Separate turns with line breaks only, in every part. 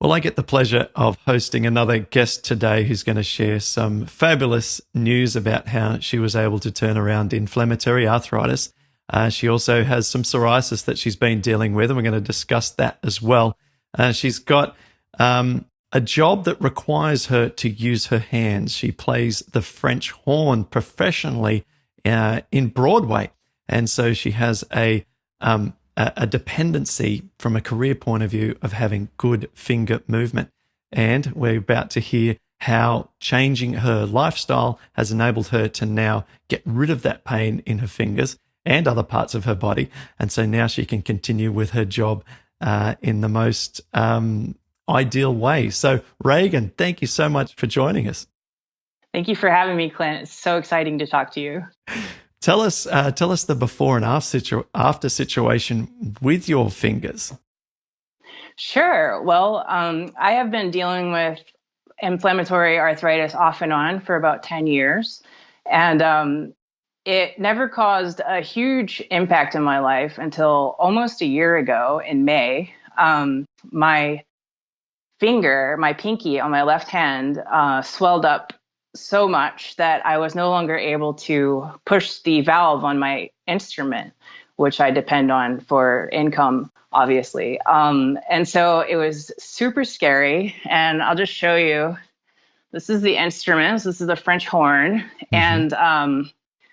Well, I get the pleasure of hosting another guest today who's going to share some fabulous news about how she was able to turn around inflammatory arthritis. She also has some psoriasis that she's been dealing with, and we're going to discuss that as well. She's got a job that requires her to use her hands. She plays the French horn professionally in Broadway, and so she has a dependency from a career point of view of having good finger movement. And we're about to hear how changing her lifestyle has enabled her to now get rid of that pain in her fingers and other parts of her body. And so now she can continue with her job in the most ideal way. So Regan, thank you so much for joining us.
Thank you for having me, Clint. It's so exciting to talk to you.
Tell us the before and after situation with your fingers.
Sure. Well, I have been dealing with inflammatory arthritis off and on for about 10 years. And it never caused a huge impact in my life until almost a year ago in May. My finger, my pinky on my left hand, swelled up so much that I was no longer able to push the valve on my instrument, which I depend on for income, obviously. And so it was super scary. And I'll just show you. This is the instrument. This is the French horn. Mm-hmm. And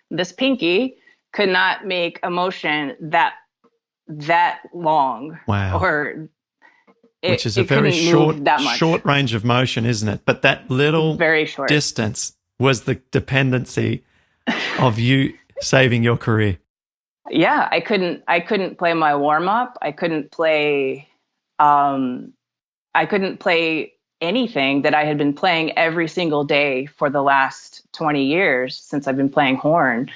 this pinky could not make a motion that long.
Wow.
Or
which is a very short range of motion, isn't it? But that little
very short
distance was the dependency of you saving your career.
Yeah, I couldn't play my warm up. I couldn't play anything that I had been playing every single day for the last 20 years since I've been playing horn.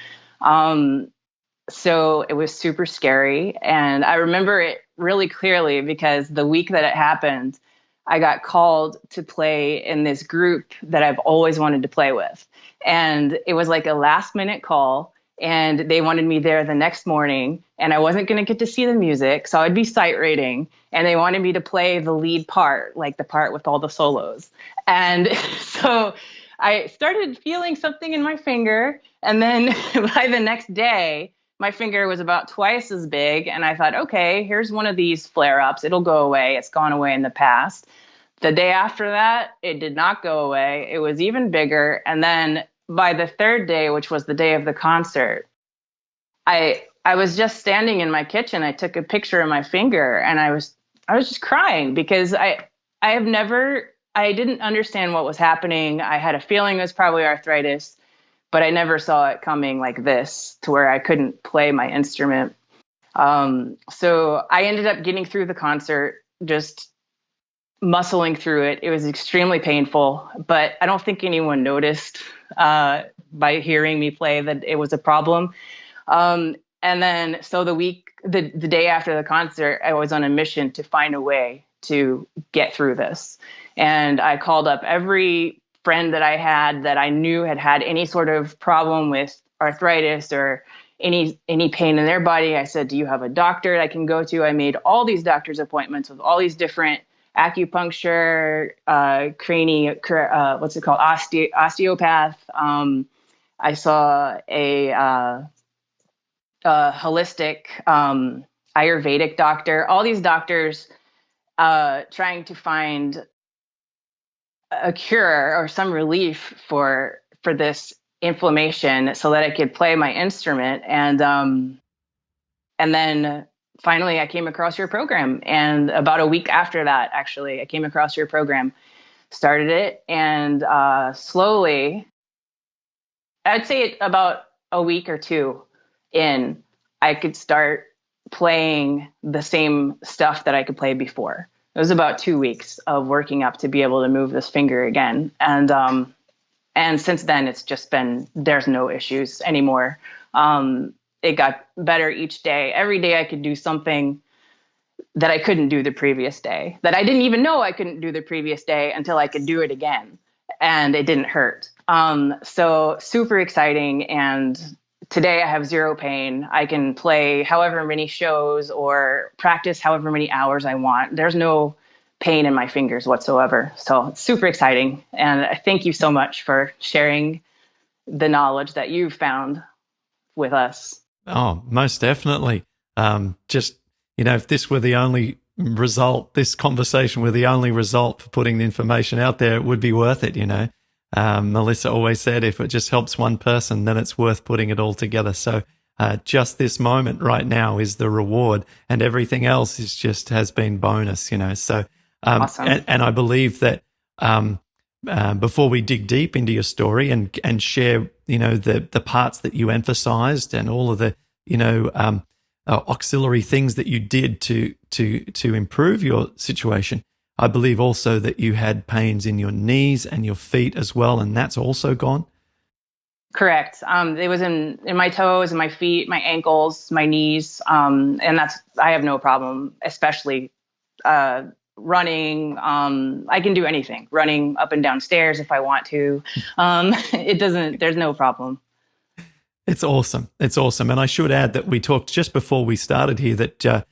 So it was super scary. And I remember it really clearly because the week that it happened, I got called to play in this group that I've always wanted to play with. And it was like a last minute call, and they wanted me there the next morning, and I wasn't going to get to see the music, so I'd be sight reading, and they wanted me to play the lead part, like the part with all the solos. And so I started feeling something in my finger, and then by the next day, my finger was about twice as big, and I thought, okay, here's one of these flare-ups. It'll go away. It's gone away in the past. The day after that, it did not go away. It was even bigger. And then by the third day, which was the day of the concert, I was just standing in my kitchen. I took a picture of my finger, and I was just crying because I didn't understand what was happening. I had a feeling it was probably arthritis, but I never saw it coming like this to where I couldn't play my instrument. So I ended up getting through the concert, just muscling through it. It was extremely painful, but I don't think anyone noticed by hearing me play that it was a problem. And then so the day after the concert, I was on a mission to find a way to get through this. And I called up every friend that I had that I knew had any sort of problem with arthritis or any pain in their body. I said, do you have a doctor I can go to? I made all these doctor's appointments with all these different acupuncture, osteopath. I saw a holistic Ayurvedic doctor, all these doctors trying to find a cure or some relief for this inflammation so that I could play my instrument. And then finally I came across your program. And about a week after that, actually, I came across your program, started it, and slowly, I'd say about a week or two in, I could start playing the same stuff that I could play before. It was about 2 weeks of working up to be able to move this finger again. And since then, it's just been, there's no issues anymore. It got better each day. Every day I could do something that I couldn't do the previous day, that I didn't even know I couldn't do the previous day until I could do it again. And it didn't hurt. So super exciting. And today I have zero pain. I can play however many shows or practice however many hours I want. There's no pain in my fingers whatsoever. So it's super exciting. And I thank you so much for sharing the knowledge that you've found with us.
Oh, most definitely. Just, if this were the only result, this conversation were the only result for putting the information out there, it would be worth it, Melissa always said, if it just helps one person, then it's worth putting it all together. So just this moment right now is the reward, and everything else is just has been bonus, So,
Awesome.
and I believe that before we dig deep into your story and share, the parts that you emphasized and all of the, auxiliary things that you did to improve your situation, I believe also that you had pains in your knees and your feet as well, and that's also gone.
Correct. It was in my toes and my feet, my ankles, my knees, and I have no problem, especially running. I can do anything, running up and down stairs if I want to. There's no problem.
It's awesome. It's awesome. And I should add that we talked just before we started here that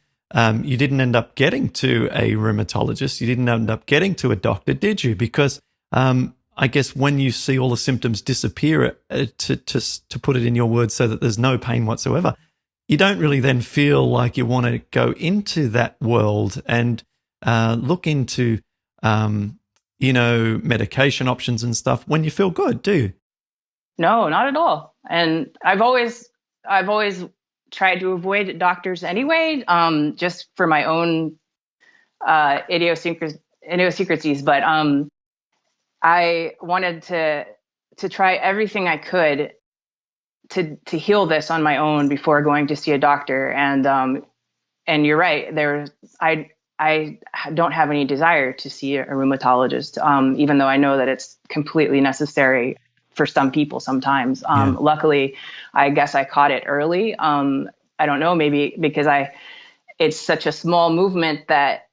you didn't end up getting to a rheumatologist. You didn't end up getting to a doctor, did you? Because I guess when you see all the symptoms disappear, to put it in your words so that there's no pain whatsoever, you don't really then feel like you want to go into that world and look into, medication options and stuff when you feel good, do you?
No, not at all. And I've always tried to avoid doctors anyway, just for my own idiosyncrasies. But I wanted to try everything I could to heal this on my own before going to see a doctor. And you're right. I don't have any desire to see a rheumatologist, even though I know that it's completely necessary for some people sometimes. Luckily, I guess I caught it early. I don't know, maybe because it's such a small movement that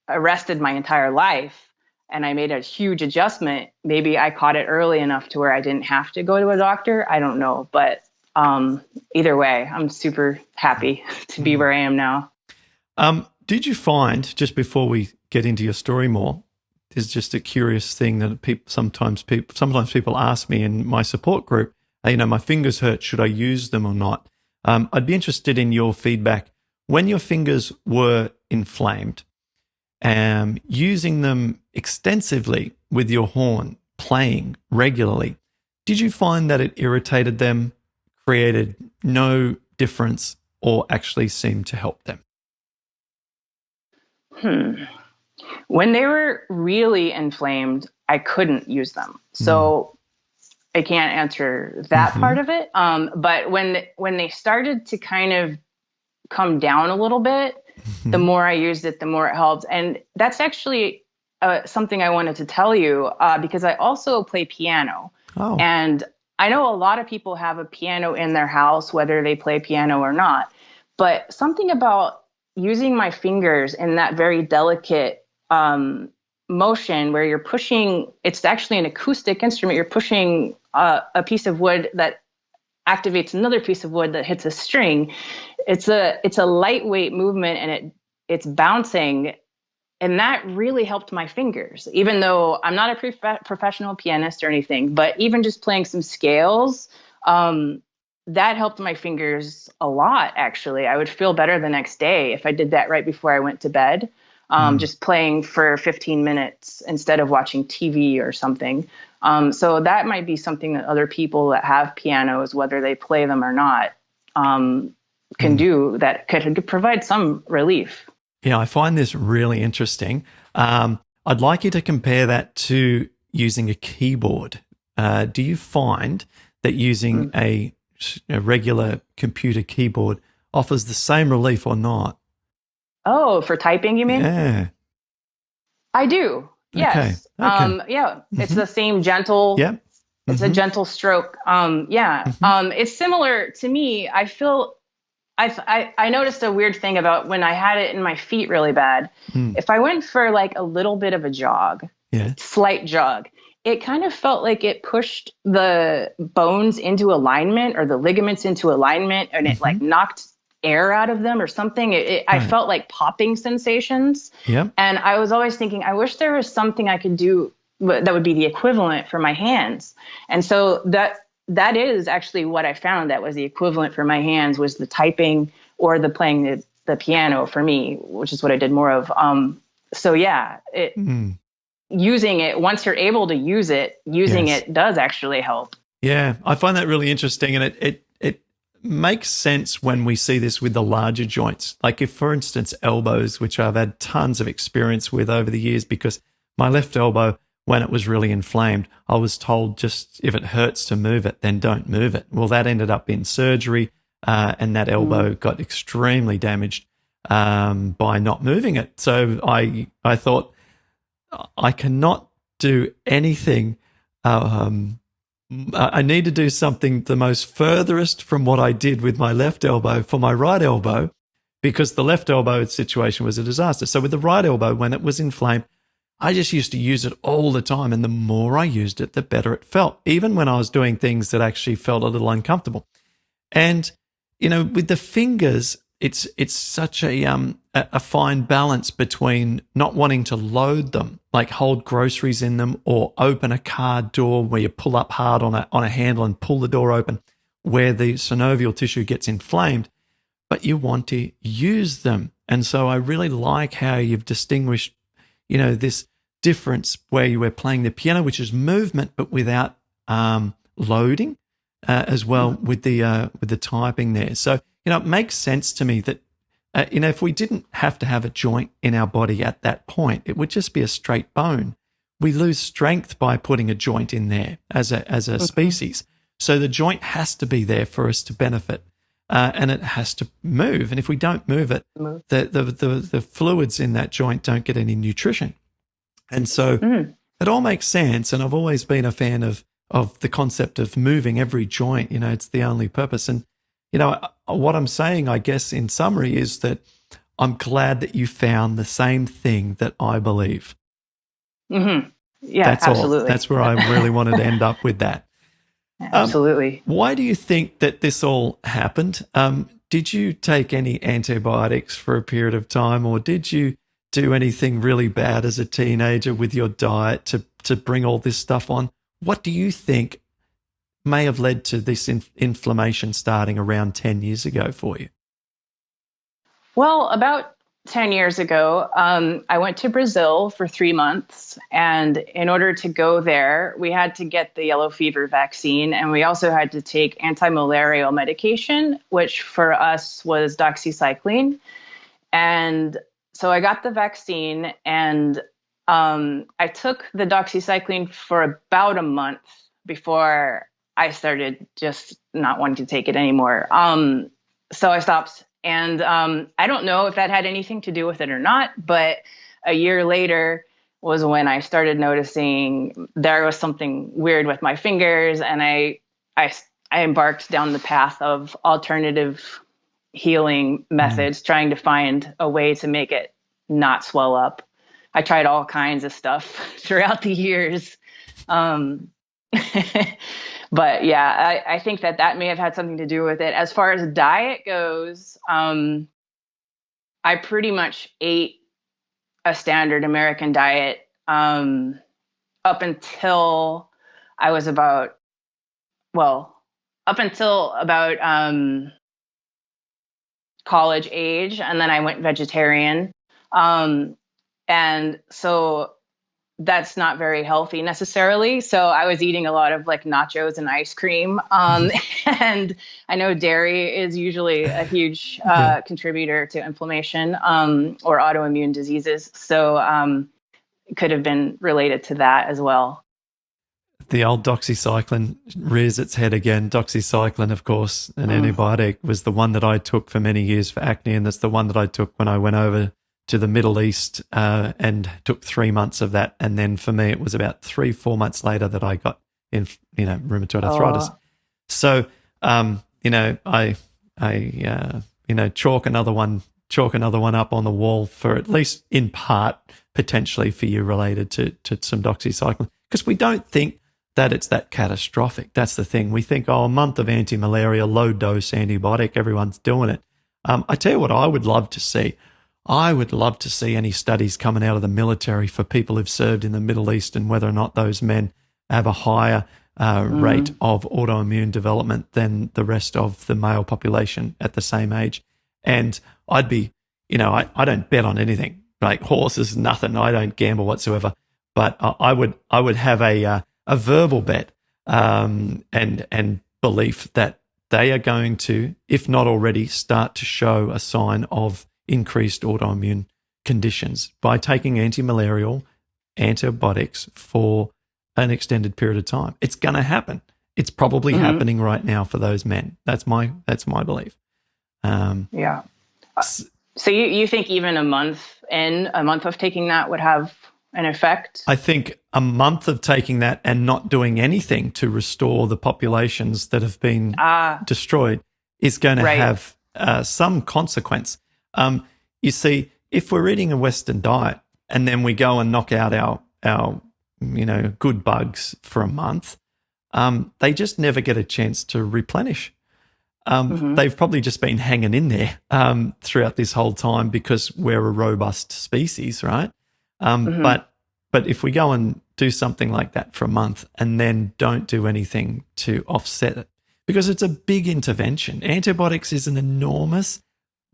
arrested my entire life, and I made a huge adjustment. Maybe I caught it early enough to where I didn't have to go to a doctor. I don't know, but either way, I'm super happy to be where I am now.
Did you find, just before we get into your story more, there's just a curious thing that sometimes people ask me in my support group, my fingers hurt, should I use them or not? I'd be interested in your feedback. When your fingers were inflamed, using them extensively with your horn, playing regularly, did you find that it irritated them, created no difference, or actually seemed to help them?
When they were really inflamed, I couldn't use them. So I can't answer that part of it. But when they started to kind of come down a little bit, the more I used it, the more it helped. And that's actually something I wanted to tell you, because I also play piano.
Oh.
And I know a lot of people have a piano in their house, whether they play piano or not. But something about using my fingers in that very delicate motion where you're pushing, it's actually an acoustic instrument. You're pushing a piece of wood that activates another piece of wood that hits a string. It's a lightweight movement, and it's bouncing. And that really helped my fingers, even though I'm not a professional pianist or anything, but even just playing some scales, that helped my fingers a lot, actually. I would feel better the next day if I did that right before I went to bed, just playing for 15 minutes instead of watching TV or something. So that might be something that other people that have pianos, whether they play them or not, can do that could provide some relief.
Yeah, I find this really interesting. I'd like you to compare that to using a keyboard. Do you find that using a regular computer keyboard offers the same relief or not?
Oh, for typing, you mean?
Yeah.
I do. Yes.
Okay.
Yeah. It's the same gentle.
Yeah.
It's a gentle stroke. It's similar to me. I feel. I noticed a weird thing about when I had it in my feet really bad. If I went for like a little bit of a jog, slight jog, it kind of felt like it pushed the bones into alignment or the ligaments into alignment, and it like knocked air out of them or something. I
Right.
felt like popping sensations.
Yep.
And I was always thinking, I wish there was something I could do that would be the equivalent for my hands. And so that is actually what I found that was the equivalent for my hands, was the typing or the playing the piano for me, which is what I did more of. So yeah, using it, once you're able to use it, using
Yes.
it does actually help.
Yeah, I find that really interesting, and it makes sense when we see this with the larger joints. Like if, for instance, elbows, which I've had tons of experience with over the years, because my left elbow, when it was really inflamed, I was told just if it hurts to move it, then don't move it. Well, that ended up in surgery, and that elbow got extremely damaged by not moving it. So I thought I cannot do anything. I need to do something the most furthest from what I did with my left elbow for my right elbow, because the left elbow situation was a disaster. So with the right elbow, when it was inflamed, I just used to use it all the time. And the more I used it, the better it felt, even when I was doing things that actually felt a little uncomfortable. And, with the fingers, it's such a fine balance between not wanting to load them, like hold groceries in them, or open a car door where you pull up hard on a handle and pull the door open, where the synovial tissue gets inflamed, but you want to use them. And so I really like how you've distinguished, this difference where you were playing the piano, which is movement, but without loading, as well with the typing there. So, it makes sense to me that, if we didn't have to have a joint in our body at that point, it would just be a straight bone. We lose strength by putting a joint in there as a species. So the joint has to be there for us to benefit, and it has to move. And if we don't move it, the fluids in that joint don't get any nutrition. And so it all makes sense. And I've always been a fan of the concept of moving every joint. It's the only purpose. And what I'm saying, I guess, in summary, is that I'm glad that you found the same thing that I believe.
Mm-hmm. Yeah,
that's
absolutely.
All. That's where I really wanted to end up with that.
Absolutely.
Why do you think that this all happened? Did you take any antibiotics for a period of time, or did you do anything really bad as a teenager with your diet to bring all this stuff on? What do you think may have led to this inflammation starting around 10 years ago for you?
Well, about 10 years ago, I went to Brazil for 3 months. And in order to go there, we had to get the yellow fever vaccine. And we also had to take anti-malarial medication, which for us was doxycycline. And so I got the vaccine, and I took the doxycycline for about a month before I started just not wanting to take it anymore. So I stopped. And I don't know if that had anything to do with it or not, but a year later was when I started noticing there was something weird with my fingers. And I embarked down the path of alternative healing methods, trying to find a way to make it not swell up. I tried all kinds of stuff throughout the years. But yeah, I think that may have had something to do with it. As far as diet goes, I pretty much ate a standard American diet up until I was up until about college age, and then I went vegetarian. And so that's not very healthy necessarily. So I was eating a lot of like nachos and ice cream. And I know dairy is usually a huge contributor to inflammation or autoimmune diseases. So it could have been related to that as well.
The old doxycycline rears its head again. Doxycycline, of course, an antibiotic, was the one that I took for many years for acne, and that's the one that I took when I went over to the Middle East and took 3 months of that. And then for me, it was about 3-4 months later that I got rheumatoid arthritis. So, I chalk another one up on the wall for, at least in part, potentially for you related to some doxycycline, because we don't think that it's that catastrophic. That's the thing. We think, a month of anti-malaria, low dose antibiotic, everyone's doing it. I tell you what I would love to see. I would love to see any studies coming out of the military for people who've served in the Middle East and whether or not those men have a higher rate of autoimmune development than the rest of the male population at the same age. And I'd be, I don't bet on anything, like horses, nothing. I don't gamble whatsoever. But I would have a verbal bet and belief that they are going to, if not already, start to show a sign of increased autoimmune conditions by taking anti-malarial antibiotics for an extended period of time. It's going to happen. It's probably happening right now for those men. That's my belief.
Yeah. So you think even a month of taking that would have an effect?
I think a month of taking that and not doing anything to restore the populations that have been destroyed is going to have some consequence. You see, if we're eating a Western diet and then we go and knock out our good bugs for a month, they just never get a chance to replenish. They've probably just been hanging in there throughout this whole time because we're a robust species, right? But if we go and do something like that for a month and then don't do anything to offset it, because it's a big intervention. Antibiotics is an enormous,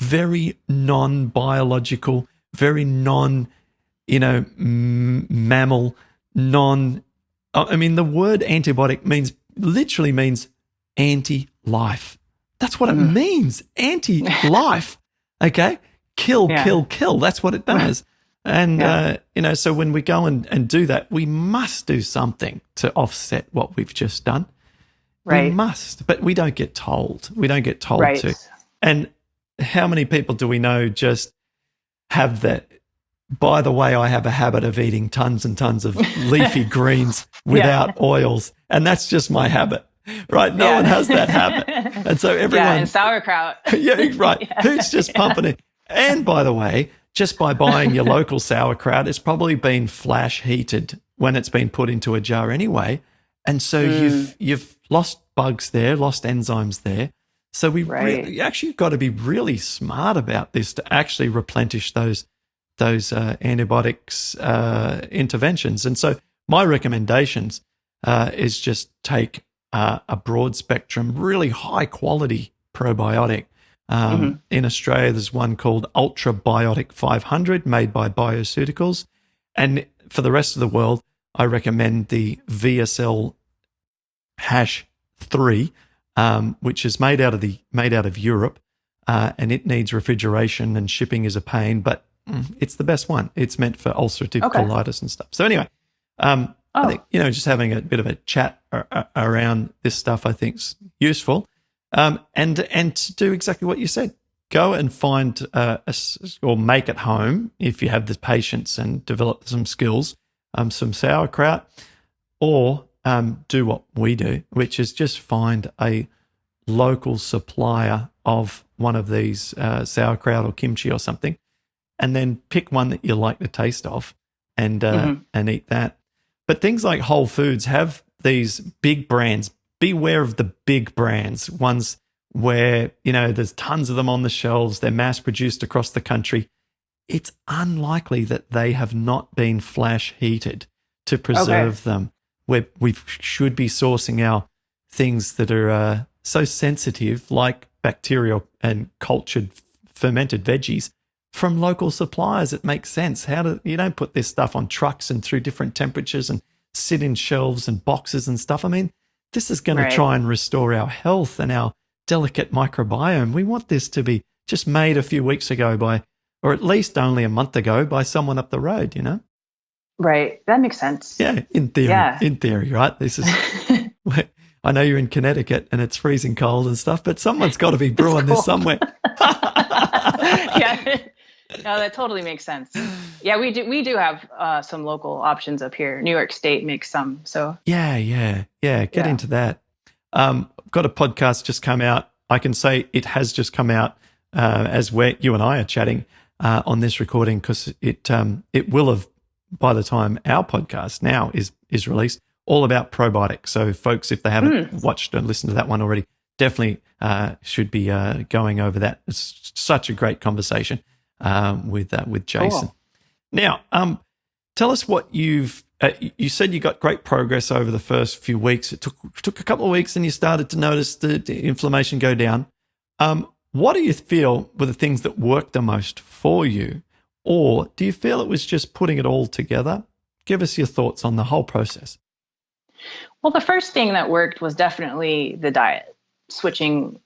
very non-biological, very mammal, the word antibiotic literally means anti-life. That's what it means, anti-life, okay? Kill. That's what it does. And, so when we go and do that, we must do something to offset what we've just done. Right. We must, but we don't get told. We don't get told to. And how many people do we know just have that? By the way, I have a habit of eating tons and tons of leafy greens without oils, and that's just my habit, right? No one has that habit. And so everyone...
and sauerkraut.
Who's just pumping it? And by the way, just by buying your local sauerkraut, it's probably been flash heated when it's been put into a jar anyway. And so you've lost bugs there, lost enzymes there. So we actually got to be really smart about this to actually replenish those antibiotics interventions. And so my recommendations is just take a broad spectrum, really high quality probiotic. In Australia, there's one called Ultra Biotic 500 made by Bioceuticals. And for the rest of the world, I recommend the VSL #3, which is made out of Europe, and it needs refrigeration and shipping is a pain, but it's the best one. It's meant for ulcerative colitis and stuff. So anyway, I think just having a bit of a chat around this stuff I think is useful, and to do exactly what you said. Go and find or make at home if you have the patience and develop some skills, some sauerkraut, or do what we do, which is just find a local supplier of one of these sauerkraut or kimchi or something, and then pick one that you like the taste of and eat that. But things like Whole Foods have these big brands. Beware of the big brands, ones where, there's tons of them on the shelves. They're mass produced across the country. It's unlikely that they have not been flash heated to preserve them. We should be sourcing our things that are so sensitive, like bacteria and cultured fermented veggies, from local suppliers. It makes sense. You don't put this stuff on trucks and through different temperatures and sit in shelves and boxes and stuff. This is going to try and restore our health and our delicate microbiome. We want this to be just made a few weeks ago or at least only a month ago by someone up the road,
Right. That makes sense.
Yeah, in theory. Yeah. In theory, right? This is... I know you're in Connecticut and it's freezing cold and stuff, but someone's got to be brewing this somewhere.
Yeah. No, that totally makes sense. Yeah, we do have some local options up here. New York State makes some. So
yeah. Get into that. Got a podcast just come out. I can say it has just come out as you and I are chatting on this recording, because it will have, by the time our podcast now is released, all about probiotics. So folks, if they haven't watched or listened to that one already, definitely should be going over that. It's such a great conversation with Jason.
Cool.
Now, tell us what you said you got great progress over the first few weeks. It took a couple of weeks and you started to notice the inflammation go down. What do you feel were the things that worked the most for you? Or do you feel it was just putting it all together? Give us your thoughts on the whole process.
Well, the first thing that worked was definitely the diet, doing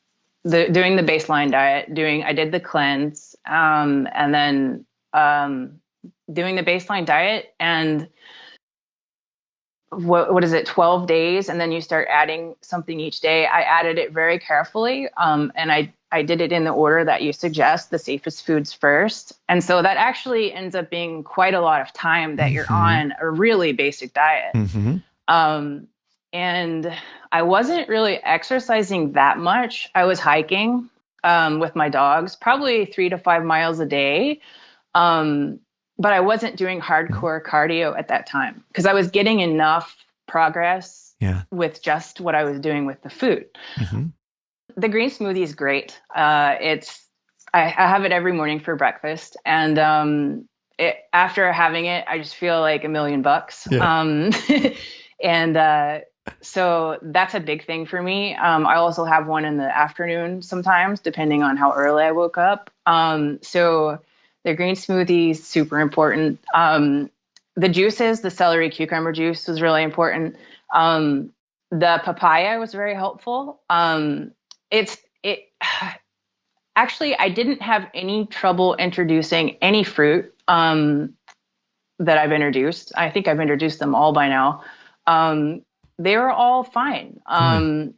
the baseline diet, I did the cleanse, and then doing the baseline diet, and what is it, 12 days, and then you start adding something each day. I added it very carefully, and I did it in the order that you suggest, the safest foods first. And so that actually ends up being quite a lot of time that you're on a really basic diet. And I wasn't really exercising that much. I was hiking with my dogs, probably 3 to 5 miles a day. But I wasn't doing hardcore cardio at that time because I was getting enough progress with just what I was doing with the food. The green smoothie is great. I have it every morning for breakfast, and after having it, I just feel like $1,000,000. And so that's a big thing for me. I also have one in the afternoon sometimes, depending on how early I woke up. So the green smoothie is super important. The juices, the celery cucumber juice was really important. The papaya was very helpful. Actually, I didn't have any trouble introducing any fruit that I've introduced. I think I've introduced them all by now. They were all fine. I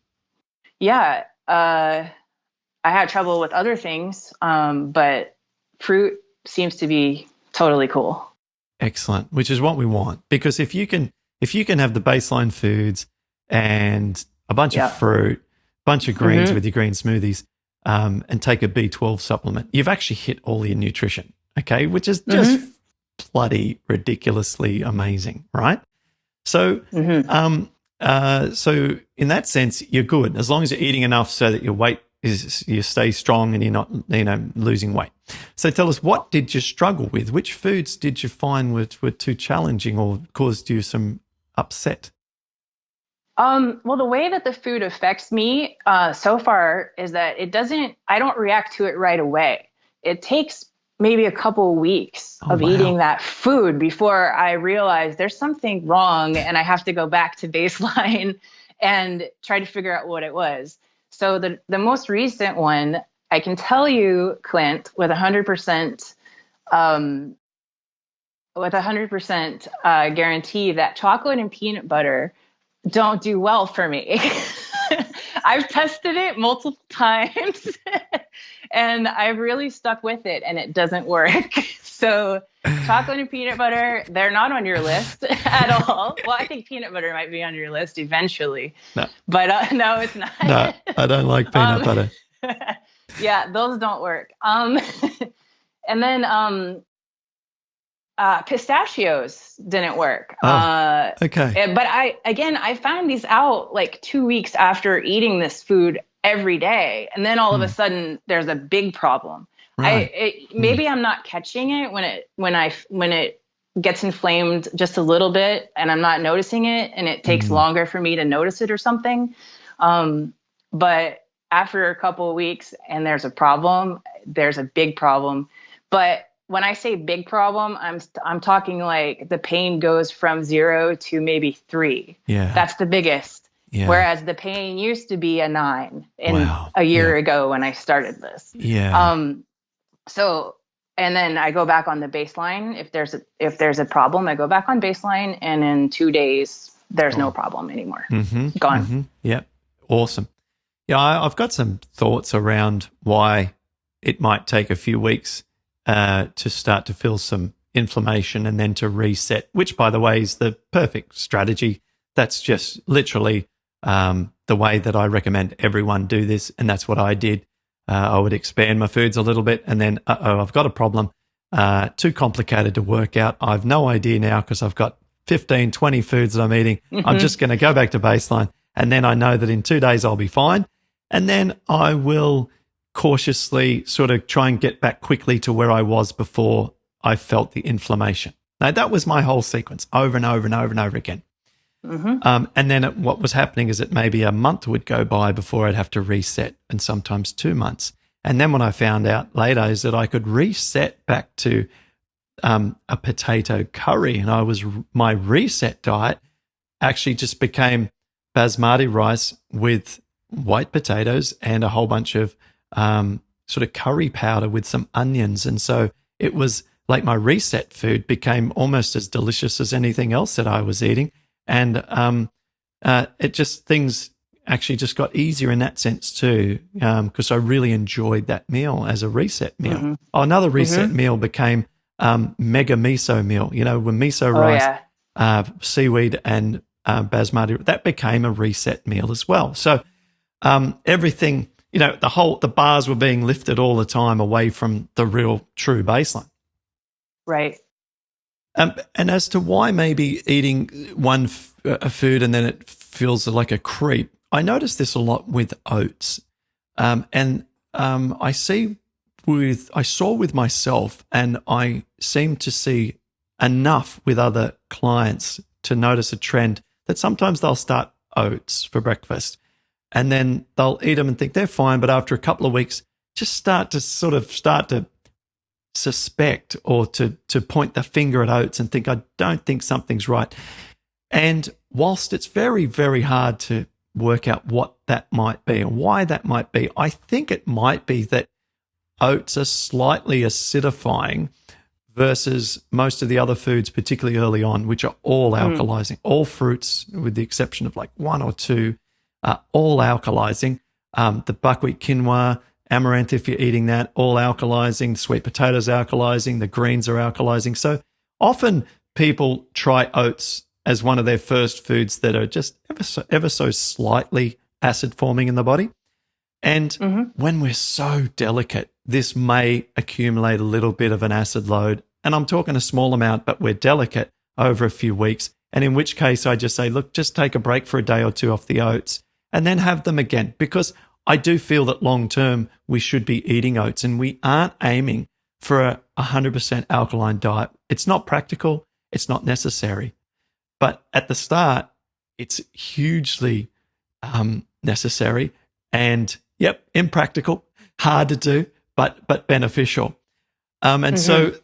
had trouble with other things, but fruit seems to be totally cool.
Excellent, which is what we want, because if you can have the baseline foods and a bunch of fruit, bunch of greens with your green smoothies, and take a B12 supplement, you've actually hit all your nutrition, okay, which is just bloody ridiculously amazing, right? So, so in that sense, you're good as long as you're eating enough so that your weight you stay strong and you're not, losing weight. So tell us, what did you struggle with? Which foods did you find were too challenging or caused you some upset?
Well, the way that the food affects me so far is that I don't react to it right away. It takes maybe a couple of weeks of eating that food before I realize there's something wrong and I have to go back to baseline and try to figure out what it was. So the most recent one, I can tell you, Clint, with 100% guarantee that chocolate and peanut butter don't do well for me. I've tested it multiple times and I've really stuck with it and it doesn't work. So chocolate and peanut butter, they're not on your list at all. Well, I think peanut butter might be on your list eventually. No. But no, it's not.
No, I don't like peanut butter.
Yeah, those don't work. And then pistachios didn't work.
Okay.
But I found these out like 2 weeks after eating this food every day. And then all of a sudden there's a big problem. Right. Maybe I'm not catching it when it gets inflamed just a little bit and I'm not noticing it and it takes longer for me to notice it or something. But after a couple of weeks and there's a problem, there's a big problem. But when I say big problem, I'm talking like the pain goes from 0 to maybe 3. Yeah. That's the biggest. Yeah. Whereas the pain used to be a 9 a year ago when I started this.
Yeah.
So, and then I go back on the baseline. If there's a problem, I go back on baseline, and in 2 days, there's no problem anymore. Gone.
Yeah. Awesome. Yeah, I've got some thoughts around why it might take a few weeks to start to feel some inflammation and then to reset, which, by the way, is the perfect strategy. That's just literally the way that I recommend everyone do this, and that's what I did. I would expand my foods a little bit, and then, I've got a problem. Too complicated to work out. I've no idea now because I've got 15, 20 foods that I'm eating. I'm just going to go back to baseline, and then I know that in 2 days I'll be fine. And then I will cautiously sort of try and get back quickly to where I was before I felt the inflammation. Now, that was my whole sequence over and over and over and over again. And then what was happening is that maybe a month would go by before I'd have to reset, and sometimes 2 months. And then what I found out later is that I could reset back to a potato curry, and my reset diet actually just became basmati rice with white potatoes and a whole bunch of sort of curry powder with some onions. And so it was like my reset food became almost as delicious as anything else that I was eating. And things actually just got easier in that sense too, because I really enjoyed that meal as a reset meal. Another reset meal became mega miso meal, with miso rice, seaweed and basmati. That became a reset meal as well. So everything, the bars were being lifted all the time away from the real true baseline.
Right.
And as to why maybe eating a food and then it feels like a creep, I notice this a lot with oats. I saw with myself, and I seem to see enough with other clients to notice a trend that sometimes they'll start oats for breakfast and then they'll eat them and think they're fine, but after a couple of weeks just start to suspect or to point the finger at oats and think, I don't think something's right. And whilst it's very, very hard to work out what that might be and why that might be, I think it might be that oats are slightly acidifying versus most of the other foods, particularly early on, which are all alkalizing. All fruits, with the exception of like one or two, are all alkalizing. The buckwheat, quinoa, amaranth, if you're eating that, all alkalizing. Sweet potatoes alkalizing. The greens are alkalizing. So often people try oats as one of their first foods that are just ever so slightly acid forming in the body. And when we're so delicate, this may accumulate a little bit of an acid load. And I'm talking a small amount, but we're delicate over a few weeks. And in which case I just say, look, just take a break for a day or two off the oats and then have them again. Because I do feel that long term we should be eating oats, and we aren't aiming for a 100% alkaline diet. It's not practical. It's not necessary. But at the start, it's hugely necessary and, impractical, hard to do, but beneficial. So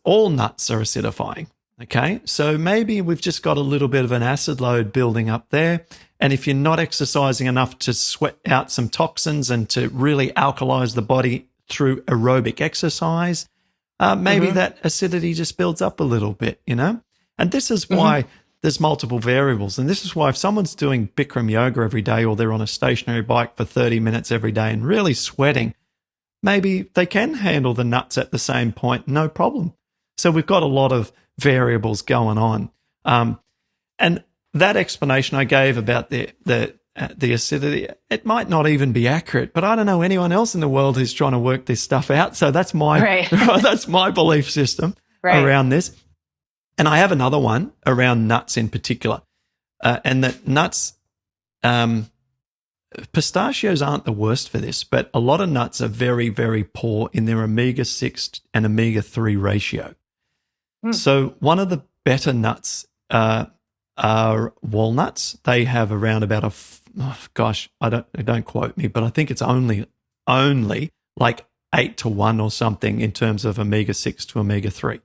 all nuts are acidifying, okay? So maybe we've just got a little bit of an acid load building up there. And if you're not exercising enough to sweat out some toxins and to really alkalize the body through aerobic exercise, maybe that acidity just builds up a little bit, And this is why there's multiple variables. And this is why if someone's doing Bikram yoga every day, or they're on a stationary bike for 30 minutes every day and really sweating, maybe they can handle the nuts at the same point, no problem. So we've got a lot of variables going on. And that explanation I gave about the acidity, it might not even be accurate, but I don't know anyone else in the world who's trying to work this stuff out. So that's my that's my belief system around this. And I have another one around nuts in particular, and that nuts, pistachios aren't the worst for this, but a lot of nuts are very, very poor in their omega-6 and omega-3 ratio. So one of the better nuts are walnuts. They have around about don't quote me, but I think it's only like 8 to 1 or something in terms of omega-6 to omega-3.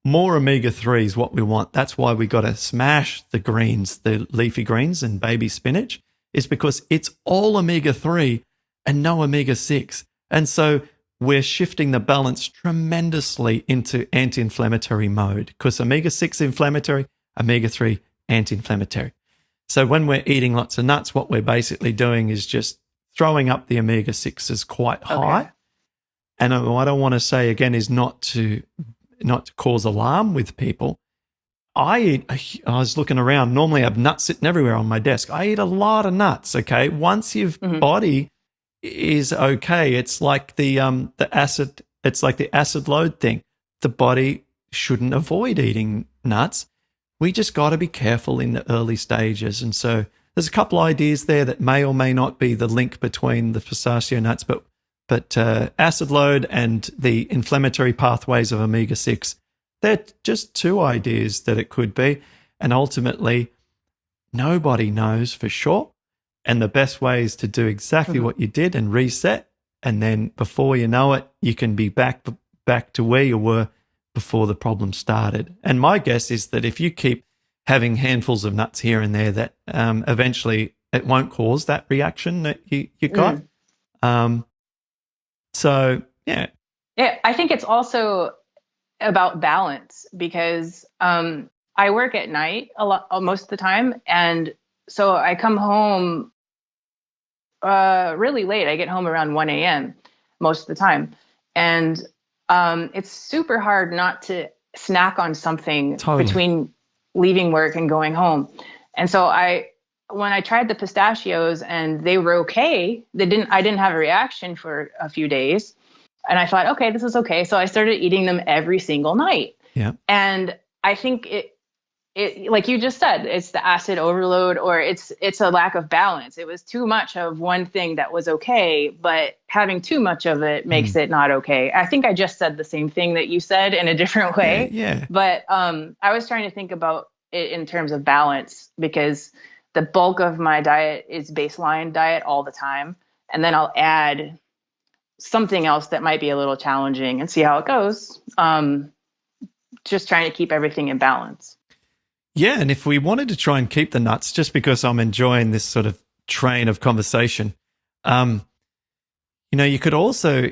More omega-3 is what we want. That's why we got to smash the greens, the leafy greens and baby spinach, is because it's all omega-3 and no omega-6. And so we're shifting the balance tremendously into anti-inflammatory mode, because omega-6 inflammatory, omega-3 anti-inflammatory. So when we're eating lots of nuts, what we're basically doing is just throwing up the omega-6s quite high. And what I want to say again is not to cause alarm with people. I was looking around. Normally I have nuts sitting everywhere on my desk. I eat a lot of nuts, okay? Once your body is okay, it's like the acid, it's like the acid load thing. The body shouldn't avoid eating nuts. We just got to be careful in the early stages. And so there's a couple ideas there that may or may not be the link between the pistachio nuts, but acid load and the inflammatory pathways of omega-6, they're just two ideas that it could be. And ultimately, nobody knows for sure. And the best way is to do exactly what you did and reset. And then before you know it, you can be back to where you were before the problem started. And my guess is that if you keep having handfuls of nuts here and there, that eventually it won't cause that reaction that you got. So, yeah.
Yeah, I think it's also about balance because I work at night a lot, most of the time. And so I come home really late. I get home around 1 a.m. most of the time. And it's super hard not to snack on something between leaving work and going home. And so when I tried the pistachios and they were okay, I didn't have a reaction for a few days. And I thought, okay, this is okay. So I started eating them every single night.
Yeah.
And I think it like you just said, it's the acid overload, or it's a lack of balance. It was too much of one thing that was okay, but having too much of it makes it not okay. I think I just said the same thing that you said in a different way.
Yeah.
But I was trying to think about it in terms of balance, because the bulk of my diet is baseline diet all the time. And then I'll add something else that might be a little challenging and see how it goes. Just trying to keep everything in balance.
Yeah, and if we wanted to try and keep the nuts, just because I'm enjoying this sort of train of conversation, you could also,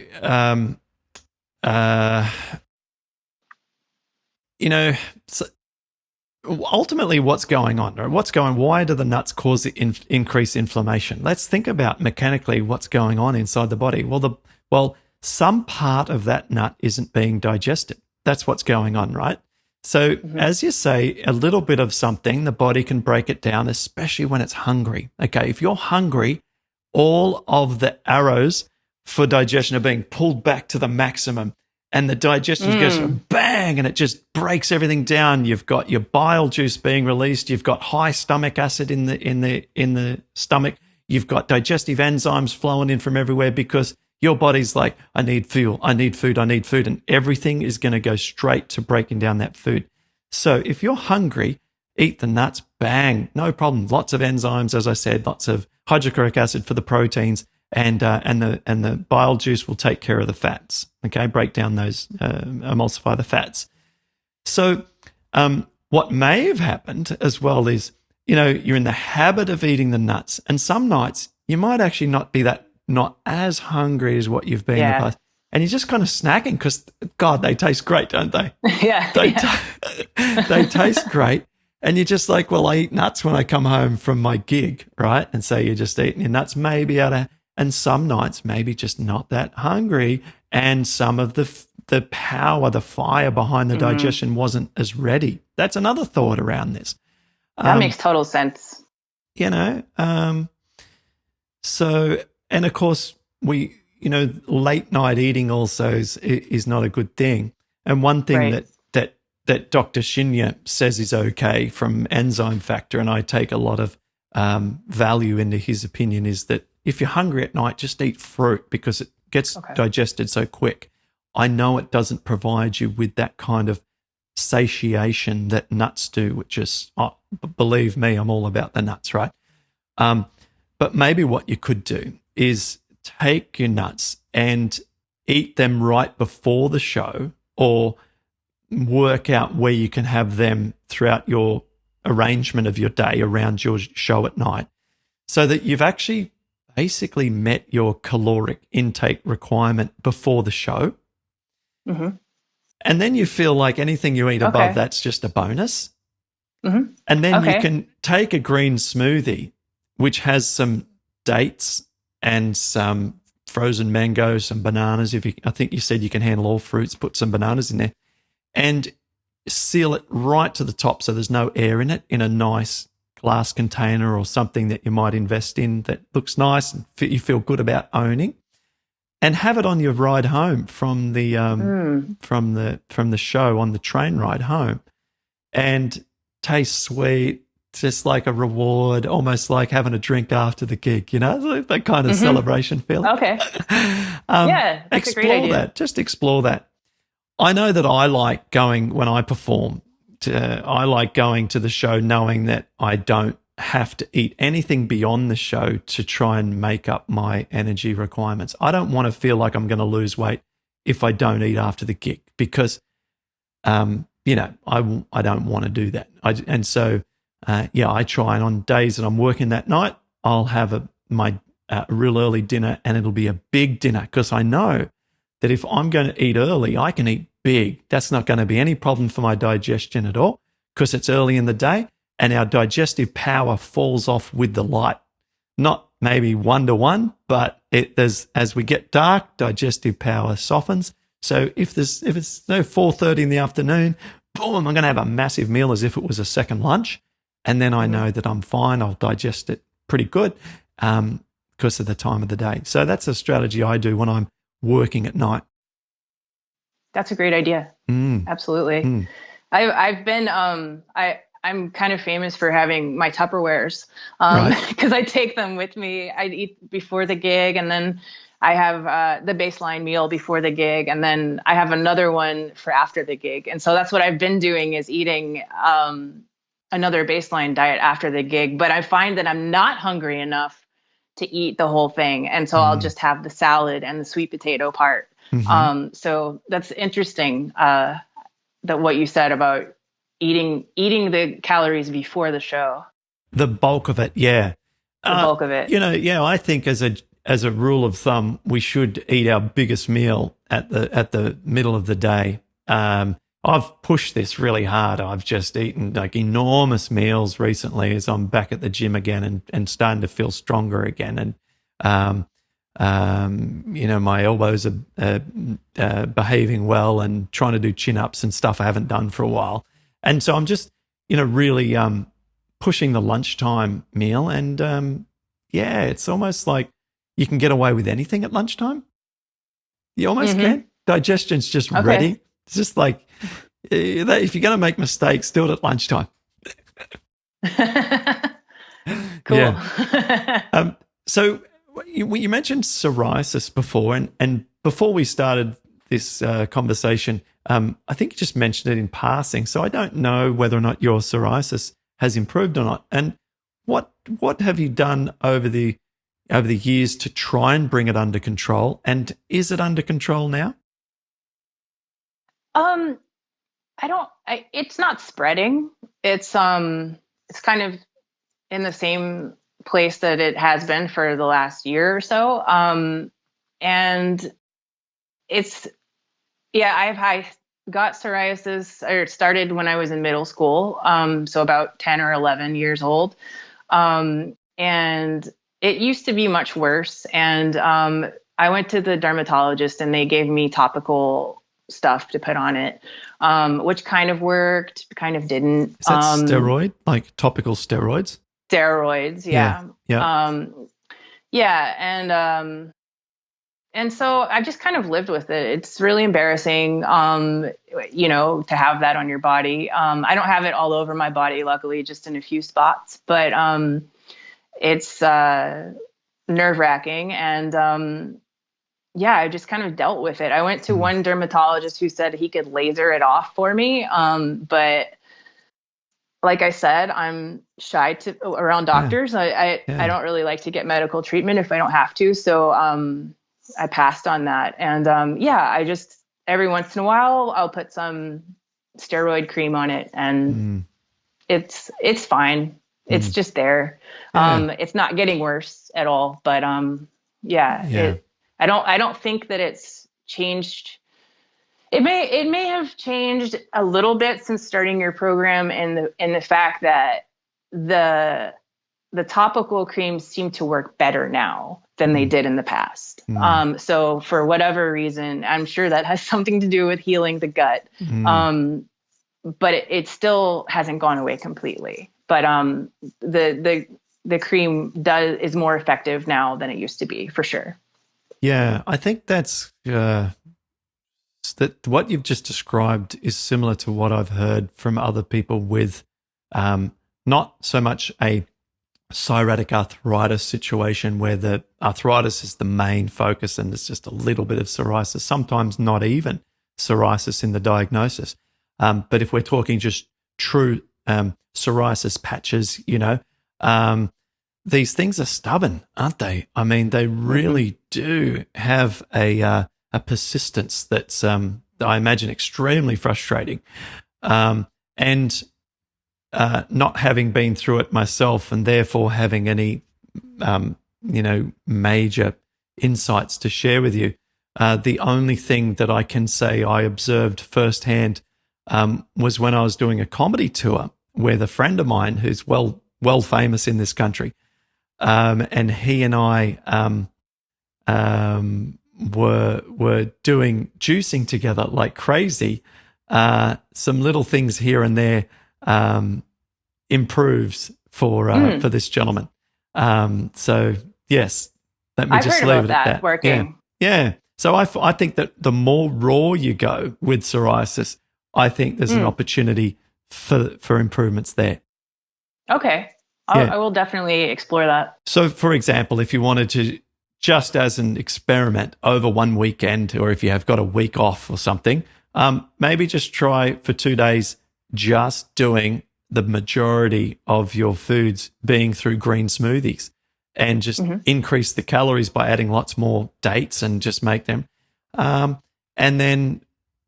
ultimately what's going on, or why do the nuts cause increased inflammation? Let's think about mechanically what's going on inside the body. Well, some part of that nut isn't being digested. That's what's going on, right? So as you say, a little bit of something, the body can break it down, especially when it's hungry. Okay, if you're hungry, all of the arrows for digestion are being pulled back to the maximum, and the digestion goes bang, and it just breaks everything down. You've got your bile juice being released. You've got high stomach acid in the stomach. You've got digestive enzymes flowing in from everywhere because your body's like, I need fuel, I need food, and everything is going to go straight to breaking down that food. So if you're hungry, eat the nuts, bang, no problem. Lots of enzymes, as I said, lots of hydrochloric acid for the proteins, and the bile juice will take care of the fats. Okay, break down those, emulsify the fats. So what may have happened as well is, you're in the habit of eating the nuts, and some nights you might actually not as hungry as what you've been in the past. And you're just kind of snacking because, God, they taste great, don't they?
Yeah.
They taste great. And you're just like, well, I eat nuts when I come home from my gig, right? And so you're just eating your nuts, maybe and some nights maybe just not that hungry. And some of the power, the fire behind the digestion wasn't as ready. That's another thought around this.
That makes total sense.
So, and of course, late night eating also is not a good thing. And one thing that Dr. Shinya says is okay from enzyme factor, and I take a lot of value into his opinion, is that if you're hungry at night, just eat fruit because it gets digested so quick. I know it doesn't provide you with that kind of satiation that nuts do, which is, believe me, I'm all about the nuts, right? But maybe what you could do is take your nuts and eat them right before the show, or work out where you can have them throughout your arrangement of your day around your show at night, so that you've actually basically met your caloric intake requirement before the show. And then you feel like anything you eat above that's just a bonus. And then you can take a green smoothie, which has some dates and some frozen mango, some bananas. I think you said you can handle all fruits, put some bananas in there, and seal it right to the top so there's no air in it, in a nice glass container or something that you might invest in that looks nice and you feel good about owning, and have it on your ride home from the from the show, on the train ride home, and taste sweet, just like a reward, almost like having a drink after the gig, like that kind of celebration feeling.
Okay. Yeah, that's a great idea.
Explore that. Just explore that. I know that I like going when I perform. I like going to the show knowing that I don't have to eat anything beyond the show to try and make up my energy requirements. I don't want to feel like I'm going to lose weight if I don't eat after the gig because, I don't want to do that. I try, and on days that I'm working that night, I'll have my real early dinner, and it'll be a big dinner because I know that if I'm going to eat early, I can eat big. That's not going to be any problem for my digestion at all because it's early in the day and our digestive power falls off with the light. Not maybe 1-to-1, but as we get dark, digestive power softens. So if it's 4:30 in the afternoon, boom, I'm going to have a massive meal as if it was a second lunch. And then I know that I'm fine. I'll digest it pretty good because of the time of the day. So that's a strategy I do when I'm working at night.
That's a great idea. Absolutely. I've been I'm kind of famous for having my Tupperwares because I take them with me. I eat before the gig, and then I have the baseline meal before the gig, and then I have another one for after the gig. And so that's what I've been doing, is eating another baseline diet after the gig. But I find that I'm not hungry enough to eat the whole thing, and so I'll just have the salad and the sweet potato part. So that's interesting that what you said about eating the calories before the show.
The bulk of it, yeah.
The bulk of it.
I think as a rule of thumb, we should eat our biggest meal at the middle of the day. I've pushed this really hard. I've just eaten like enormous meals recently as I'm back at the gym again and starting to feel stronger again. And my elbows are behaving well and trying to do chin-ups and stuff I haven't done for a while. And so I'm just, really pushing the lunchtime meal. And, it's almost like you can get away with anything at lunchtime. You almost can. Digestion's just ready. It's just like, if you're going to make mistakes, do it at lunchtime.
Cool.
Yeah. So you mentioned psoriasis before, and before we started this conversation, I think you just mentioned it in passing. So I don't know whether or not your psoriasis has improved or not. And what have you done over the years to try and bring it under control? And is it under control now?
It's not spreading. It's kind of in the same place that it has been for the last year or so. And I got psoriasis, or it started when I was in middle school. So about 10 or 11 years old. And it used to be much worse. And, I went to the dermatologist and they gave me topical stuff to put on it, which kind of worked, kind of didn't.
Is that steroid, like topical steroids?
Steroids, yeah. And so I've just kind of lived with it. It's really embarrassing, to have that on your body. I don't have it all over my body, luckily, just in a few spots, but it's nerve-wracking. And I just kind of dealt with it. I went to one dermatologist who said he could laser it off for me. But like I said, I'm shy around doctors. I don't really like to get medical treatment if I don't have to. So I passed on that. And I just, every once in a while, I'll put some steroid cream on it, and it's fine. It's just there. It's not getting worse at all. But I don't think that it's changed. It may have changed a little bit since starting your program, in the fact that the topical creams seem to work better now than they did in the past. So for whatever reason, I'm sure that has something to do with healing the gut. But it still hasn't gone away completely. But the cream is more effective now than it used to be, for sure.
Yeah, I think that's that what you've just described is similar to what I've heard from other people with not so much a psoriatic arthritis situation where the arthritis is the main focus and there's just a little bit of psoriasis, sometimes not even psoriasis in the diagnosis. But if we're talking just true psoriasis patches, these things are stubborn, aren't they? I mean, they really do have a persistence that's, I imagine, extremely frustrating. And not having been through it myself and therefore having any, major insights to share with you, the only thing that I can say I observed firsthand was when I was doing a comedy tour with a friend of mine who's well famous in this country, and he and I were doing juicing together like crazy. Some little things here and there improves for this gentleman. So yes, let me
I've
just
heard
leave
about
it at
that
that.
working.
Yeah. So I think that the more raw you go with psoriasis, I think there's an opportunity for improvements there.
Okay. I will definitely explore that.
So, for example, if you wanted to, just as an experiment over one weekend, or if you have got a week off or something, maybe just try for 2 days just doing the majority of your foods being through green smoothies, and just increase the calories by adding lots more dates and just make them. And then,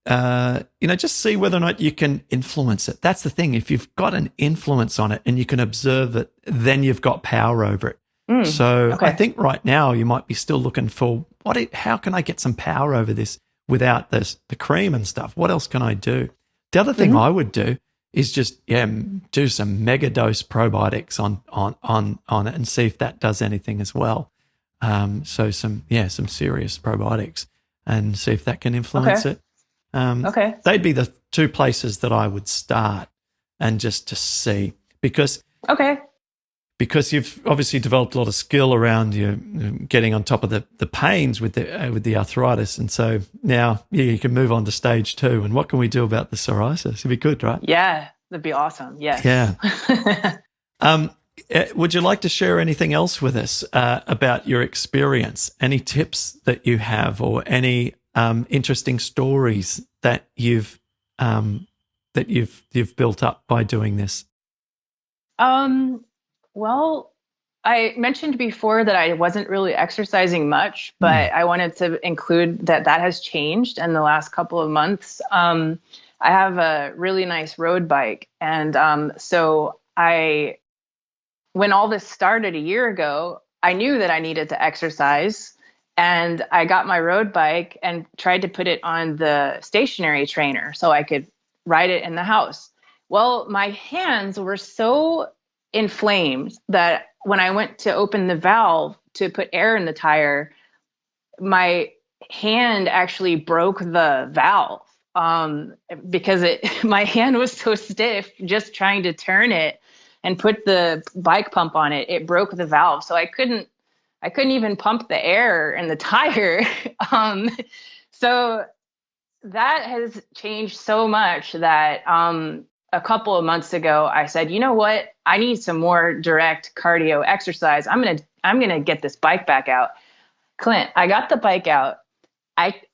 just see whether or not you can influence it. That's the thing. If you've got an influence on it and you can observe it, then you've got power over it. So I think right now you might be still looking for how can I get some power over this without the cream and stuff? What else can I do? The other thing I would do is just do some mega dose probiotics on it and see if that does anything as well. So some serious probiotics and see if that can influence it. They'd be the two places that I would start, and just to see, because you've obviously developed a lot of skill around you getting on top of the pains with the arthritis, and so now you can move on to stage 2. And what can we do about the psoriasis? It'd be good, right?
Yeah, that'd be awesome. Yes.
Yeah. Would you like to share anything else with us about your experience? Any tips that you have, or any interesting stories that you've built up by doing this?
Well, I mentioned before that I wasn't really exercising much, but I wanted to include that has changed in the last couple of months. I have a really nice road bike, and so when all this started a year ago, I knew that I needed to exercise. And I got my road bike and tried to put it on the stationary trainer so I could ride it in the house. Well, my hands were so inflamed that when I went to open the valve to put air in the tire, my hand actually broke the valve because my hand was so stiff just trying to turn it and put the bike pump on it. It broke the valve. So I couldn't even pump the air in the tire. So that has changed so much that a couple of months ago, I said, you know what? I need some more direct cardio exercise. I'm gonna get this bike back out. Clint, I got the bike out.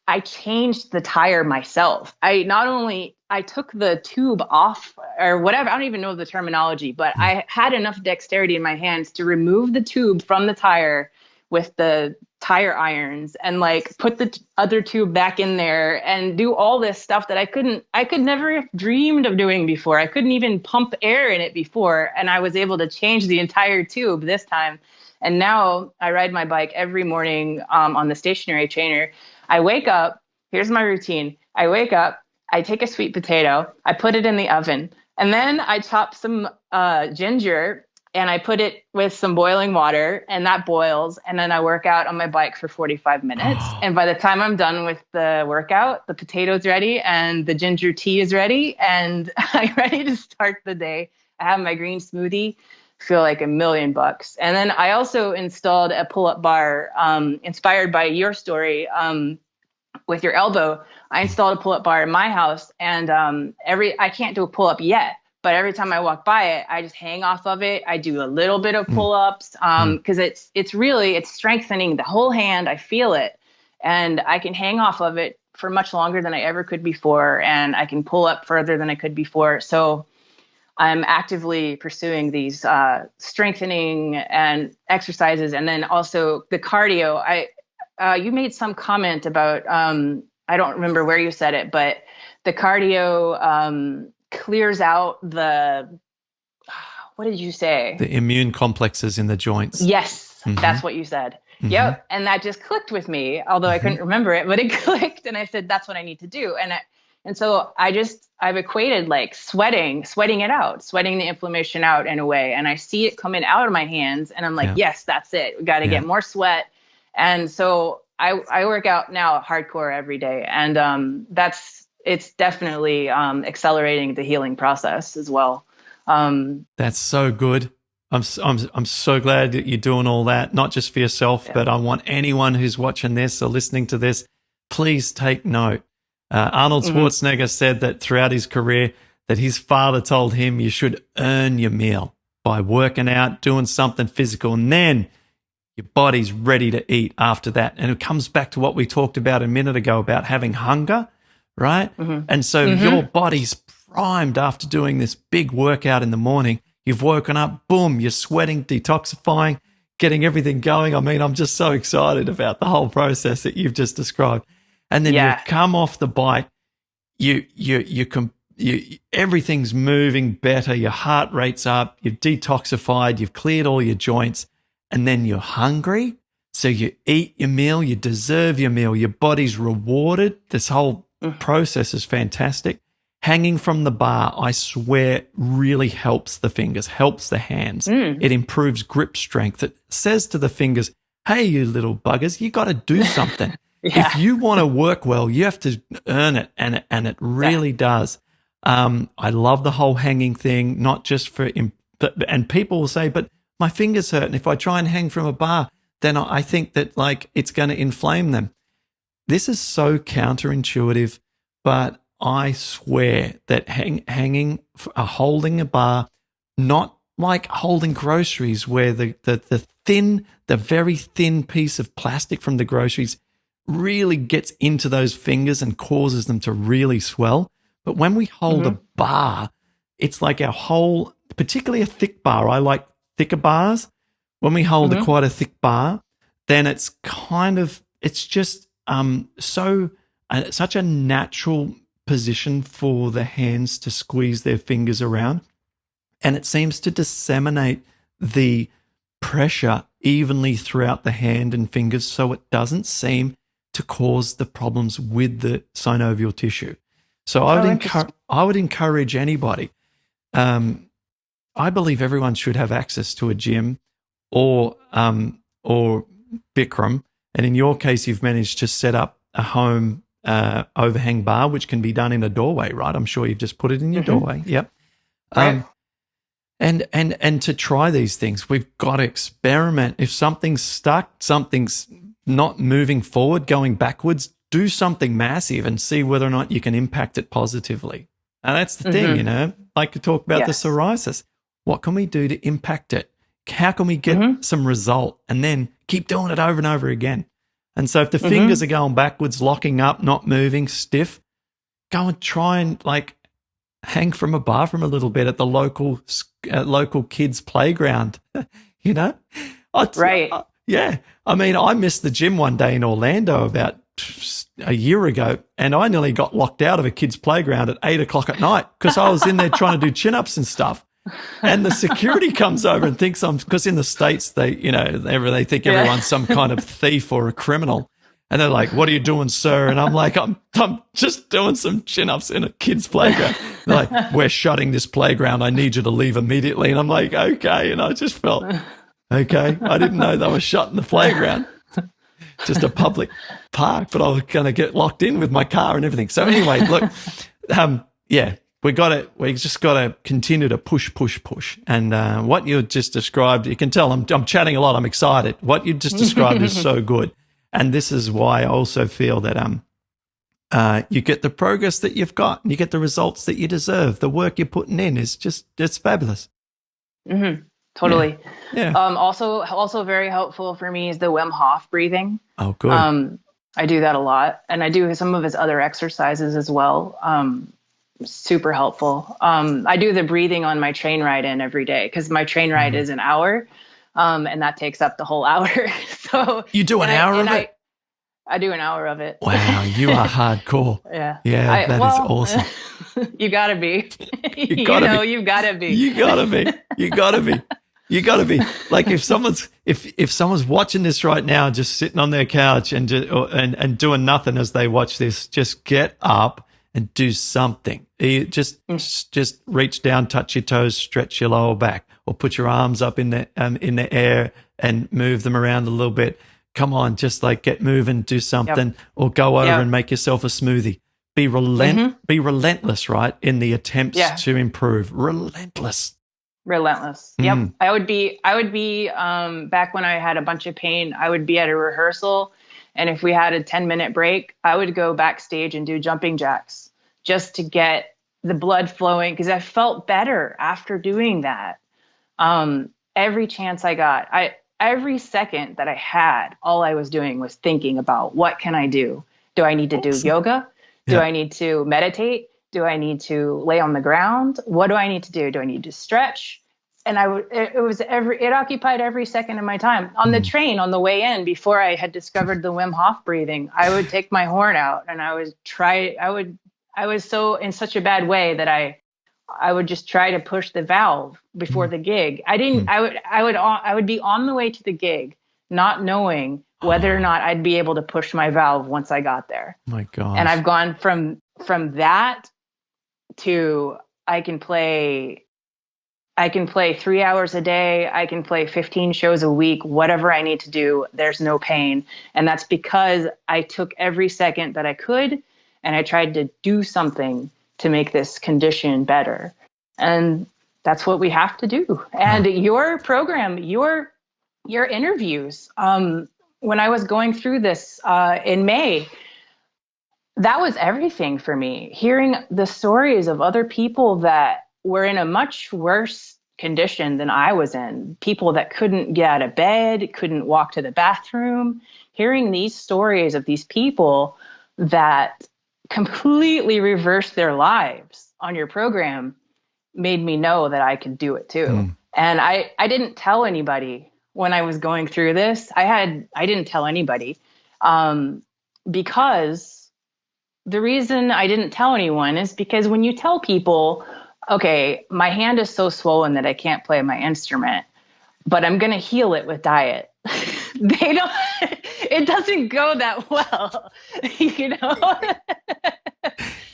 I changed the tire myself. I took the tube off or whatever. I don't even know the terminology, but I had enough dexterity in my hands to remove the tube from the tire with the tire irons and put the other tube back in there and do all this stuff that I could never have dreamed of doing before. I couldn't even pump air in it before. And I was able to change the entire tube this time. And now I ride my bike every morning on the stationary trainer. I wake up. Here's my routine. I wake up. I take a sweet potato. I put it in the oven. And then I chop some ginger and I put it with some boiling water, and that boils. And then I work out on my bike for 45 minutes. And by the time I'm done with the workout, the potato's ready and the ginger tea is ready. And I'm ready to start the day. I have my green smoothie, feel like $1,000,000. And then I also installed a pull-up bar inspired by your story with your elbow. I installed a pull-up bar in my house, and I can't do a pull-up yet, but every time I walk by it, I just hang off of it. I do a little bit of
Mm.
pull-ups because it's strengthening the whole hand. I feel it, and I can hang off of it for much longer than I ever could before, and I can pull up further than I could before. So I'm actively pursuing these strengthening and exercises, and then also the cardio. You made some comment about I don't remember where you said it, but the cardio clears out what did you say?
The immune complexes in the joints.
Yes,
Mm-hmm.
that's what you said.
Mm-hmm.
Yep. And that just clicked with me, although I couldn't remember it, but it clicked. And I said, that's what I need to do. And so I've equated like sweating it out, sweating the inflammation out in a way. And I see it coming out of my hands and I'm like, yes, that's it. We got to get more sweat. And so I work out now hardcore every day. And it's definitely accelerating the healing process as well.
That's so good. I'm so glad that you're doing all that, not just for yourself, but I want anyone who's watching this or listening to this, please take note. Arnold Schwarzenegger said that throughout his career that his father told him you should earn your meal by working out, doing something physical, and then your body's ready to eat after that. And it comes back to what we talked about a minute ago about having hunger, right? Mm-hmm. And so your body's primed after doing this big workout in the morning. You've woken up, boom, you're sweating, detoxifying, getting everything going. I mean, I'm just so excited about the whole process that you've just described. And then you come off the bike, everything's moving better, your heart rate's up, you've detoxified, you've cleared all your joints, and then you're hungry. So you eat your meal, you deserve your meal, your body's rewarded. This whole process is fantastic. Hanging from the bar, I swear, really helps the fingers, helps the hands. It improves grip strength. It says to the fingers, hey, you little buggers, you got to do something. If you want to work well, you have to earn it, and it really does. I love the whole hanging thing, not just for and people will say, but my fingers hurt, and if I try and hang from a bar, then I think that like it's going to inflame them. This is so counterintuitive, but I swear that holding a bar, not like holding groceries where the very thin piece of plastic from the groceries really gets into those fingers and causes them to really swell. But when we hold a bar, it's like our whole, particularly a thick bar. I like thicker bars. When we hold quite a thick bar, then it's just such a natural position for the hands to squeeze their fingers around. And it seems to disseminate the pressure evenly throughout the hand and fingers so it doesn't seem to cause the problems with the synovial tissue. So I would encourage anybody. I believe everyone should have access to a gym or Bikram. And in your case, you've managed to set up a home overhang bar, which can be done in a doorway, right? I'm sure you've just put it in your doorway. Yep.
Right.
And to try these things, we've got to experiment. If something's stuck, something's not moving forward, going backwards, do something massive and see whether or not you can impact it positively. And that's the thing, like to talk about the psoriasis. What can we do to impact it? How can we get some result and then keep doing it over and over again? And so if the fingers are going backwards, locking up, not moving, stiff, go and try and like hang from a bar from a little bit at the local kids' playground,
Right.
Yeah. I mean, I missed the gym one day in Orlando about a year ago, and I nearly got locked out of a kid's playground at 8:00 at night because I was in there trying to do chin-ups and stuff. And the security comes over and thinks because in the States, they think everyone's some kind of thief or a criminal. And they're like, what are you doing, sir? And I'm like, I'm just doing some chin-ups in a kid's playground. They're like, we're shutting this playground. I need you to leave immediately. And I'm like, okay. And I just felt, okay. I didn't know they were shutting the playground. Just a public park, but I was going to get locked in with my car and everything. So anyway, look, we just got to continue to push. And what you just described, you can tell I'm chatting a lot. I'm excited. What you just described is so good. And this is why I also feel that you get the progress that you've got, and you get the results that you deserve. The work you're putting in is it's fabulous.
Mm-hmm. Totally.
Yeah.
Also very helpful for me is the Wim Hof breathing.
Oh, good.
I do that a lot, and I do some of his other exercises as well. Super helpful. I do the breathing on my train ride in every day because my train ride is an hour, and that takes up the whole hour. So
you do an hour of it?
I do an hour of it.
Wow, you are hardcore.
Yeah.
Yeah, that is awesome.
You gotta be.
You've gotta be.
You gotta be.
You gotta be. You gotta be. You gotta be. Like if someone's watching this right now, just sitting on their couch and doing nothing as they watch this, just get up and do something. Just reach down, touch your toes, stretch your lower back, or put your arms up in the air and move them around a little bit. Come on, just like get moving, do something, or go over and make yourself a smoothie. Be relentless, right, in the attempts to improve. Relentless.
Yep. I would be back when I had a bunch of pain, I would be at a rehearsal, and if we had a 10-minute break, I would go backstage and do jumping jacks just to get the blood flowing, because I felt better after doing that. Every chance I got, every second that I had, all I was doing was thinking about, what can I do? Do I need to do yoga? Do I need to meditate? Do I need to lay on the ground? What do I need to do? Do I need to stretch? And it occupied every second of my time. On the train, on the way in, before I had discovered the Wim Hof breathing, I would take my horn out and I was so in such a bad way that I would just try to push the valve before the gig. I would be on the way to the gig, not knowing whether or not I'd be able to push my valve once I got there.
My God.
And I've gone from that to I can play 3 hours a day. I can play 15 shows a week, whatever I need to do. There's no pain. And that's because I took every second that I could and I tried to do something to make this condition better. And that's what we have to do. And your program, your interviews, when I was going through this in May, that was everything for me. Hearing the stories of other people that were in a much worse condition than I was in, people that couldn't get out of bed, couldn't walk to the bathroom, hearing these stories of these people that completely reversed their lives on your program made me know that I could do it too. And I didn't tell anybody when I was going through this. I didn't tell anybody because the reason I didn't tell anyone is because when you tell people, okay, my hand is so swollen that I can't play my instrument, but I'm going to heal it with diet. It doesn't go that well, you know?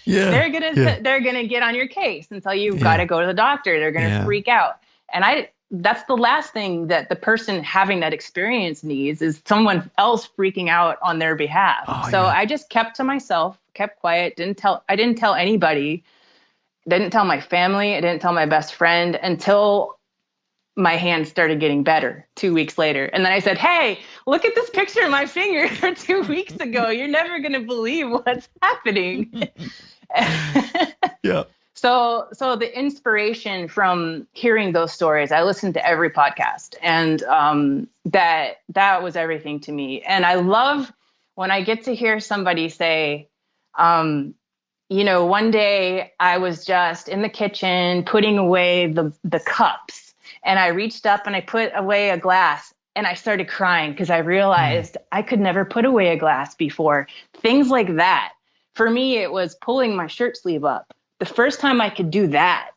They're going to get on your case and tell you, you've got to go to the doctor. They're going to freak out. And that's the last thing that the person having that experience needs, is someone else freaking out on their behalf. I just kept to myself, kept quiet, I didn't tell anybody, didn't tell my family, I didn't tell my best friend until my hand started getting better 2 weeks later. And then I said, hey, look at this picture of my finger from 2 weeks ago. You're never going to believe what's happening. So the inspiration from hearing those stories, I listened to every podcast, and that was everything to me. And I love when I get to hear somebody say, one day I was just in the kitchen putting away the cups, and I reached up and I put away a glass and I started crying because I realized I could never put away a glass before. Things like that. For me, it was pulling my shirt sleeve up. The first time I could do that,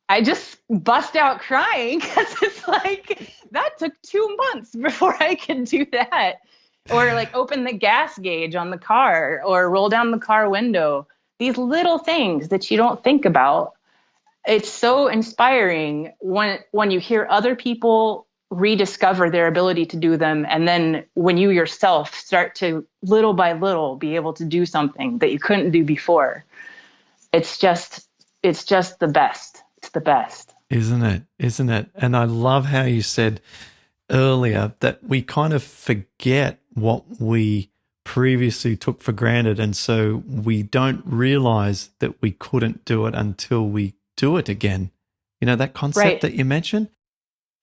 I just bust out crying because it's like, that took 2 months before I could do that. Or like open the gas gauge on the car or roll down the car window. These little things that you don't think about. It's so inspiring when you hear other people rediscover their ability to do them. And then when you yourself start to little by little be able to do something that you couldn't do before. It's just the best. It's the best.
Isn't it? And I love how you said earlier that we kind of forget what we previously took for granted. And so we don't realize that we couldn't do it until we do it again. You know, that concept
Right.
that you mentioned?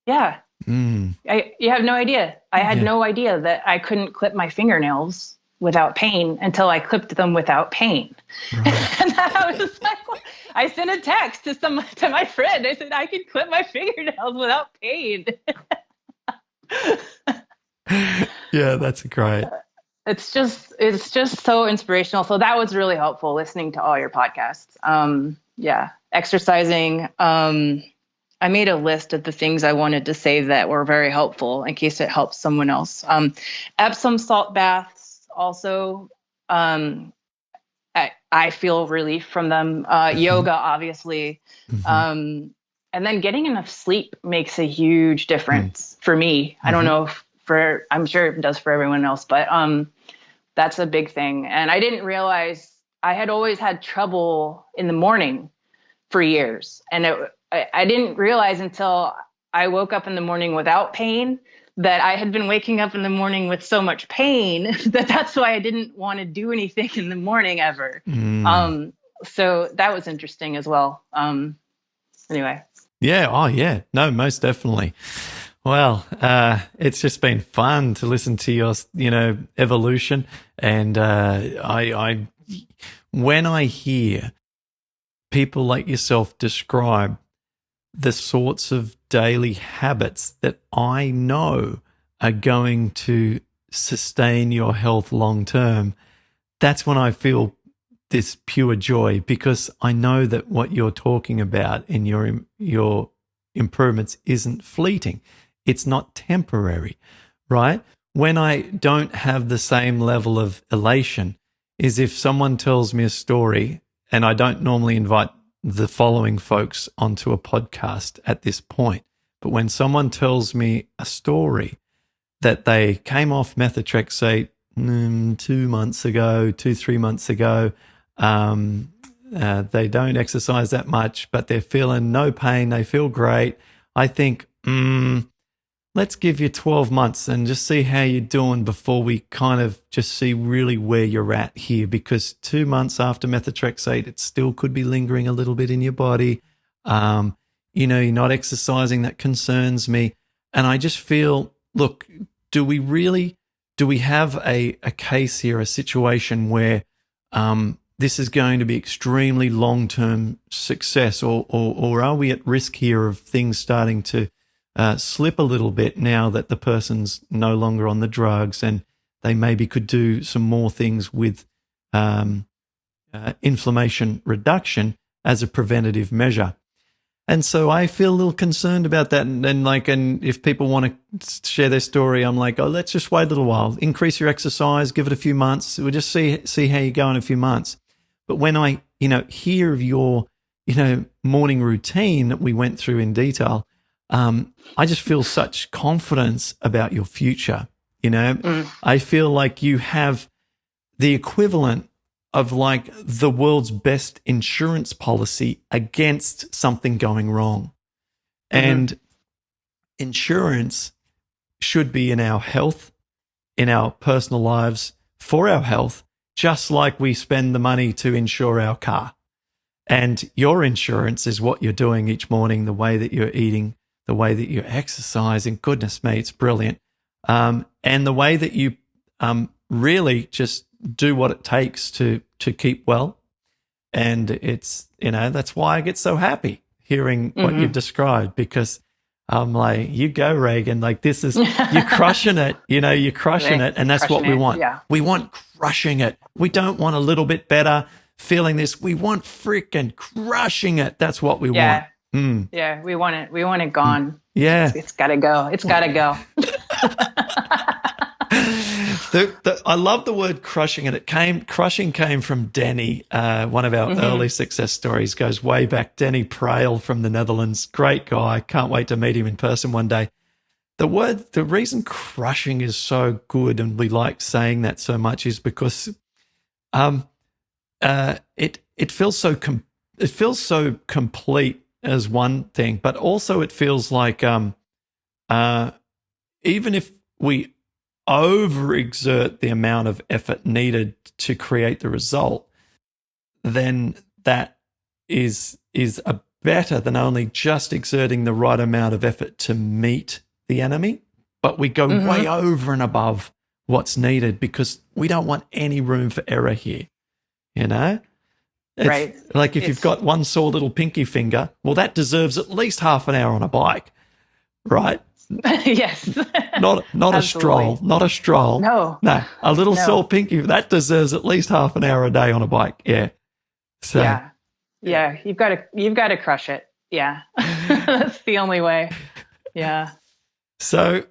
Yeah.
Mm.
You have no idea. I had
Yeah.
no idea that I couldn't clip my fingernails without pain until I clipped them without pain.
Right.
And I was like, I sent a text to my friend. I said, I can clip my fingernails without pain.
Yeah, that's great.
It's just so inspirational. So that was really helpful, listening to all your podcasts. Yeah, exercising. I made a list of the things I wanted to say that were very helpful in case it helps someone else. Epsom salt baths also. I feel relief from them. Yoga, obviously.
Mm-hmm.
And then getting enough sleep makes a huge difference for me. I don't know if I'm sure it does for everyone else, but that's a big thing. And I didn't realize I had always had trouble in the morning for years. And I didn't realize until I woke up in the morning without pain that I had been waking up in the morning with so much pain that's why I didn't want to do anything in the morning ever. So that was interesting as well. Anyway.
Yeah. Oh, yeah. No, most definitely. Well, it's just been fun to listen to your, evolution. And I when I hear people like yourself describe the sorts of daily habits that I know are going to sustain your health long term, that's when I feel this pure joy, because I know that what you're talking about in your improvements isn't fleeting. It's not temporary, right? When I don't have the same level of elation is if someone tells me a story, and I don't normally invite the following folks onto a podcast at this point, but when someone tells me a story that they came off methotrexate 3 months ago, they don't exercise that much, but they're feeling no pain, they feel great, I think, let's give you 12 months and just see how you're doing before we kind of just see really where you're at here, because 2 months after methotrexate, it still could be lingering a little bit in your body. You're not exercising, that concerns me. And I just feel, look, do we have a case here, a situation where this is going to be extremely long-term success, or are we at risk here of things starting to slip a little bit now that the person's no longer on the drugs and they maybe could do some more things with inflammation reduction as a preventative measure? And so I feel a little concerned about that. And if people want to share their story, I'm like, oh, let's just wait a little while, increase your exercise, give it a few months. We'll just see how you go in a few months. But when I, hear of your, morning routine that we went through in detail, I just feel such confidence about your future. I feel like you have the equivalent of like the world's best insurance policy against something going wrong. And insurance should be in our health, in our personal lives, for our health, just like we spend the money to insure our car. And your insurance is what you're doing each morning, the way that you're eating, the way that you're exercising. Goodness me, it's brilliant. And the way that you really just do what it takes to keep well. And it's, that's why I get so happy hearing what you've described, because I'm like, you go, Regan, like this is, you're crushing it, you're crushing it. And that's what we want.
Yeah.
We want crushing it. We don't want a little bit better feeling this. We want freaking crushing it. That's what we want.
Yeah, we want it. We want it gone.
Yeah.
It's got to go. It's got to go.
I love the word crushing it. Crushing came from Denny, one of our early success stories, goes way back. Denny Prail from the Netherlands, great guy. Can't wait to meet him in person one day. The reason crushing is so good and we like saying that so much is because it feels so complete as one thing, but also it feels like even if we overexert the amount of effort needed to create the result, then that is a better than only just exerting the right amount of effort to meet the enemy, but we go way over and above what's needed because we don't want any room for error here. You know? It's
right.
Like if you've got one sore little pinky finger, well, that deserves at least half an hour on a bike, right?
Yes.
Not a stroll, not a stroll.
No.
A little sore pinky, that deserves at least half an hour a day on a bike. Yeah. So
yeah. You've got to crush it. Yeah. That's the only way. Yeah.
So,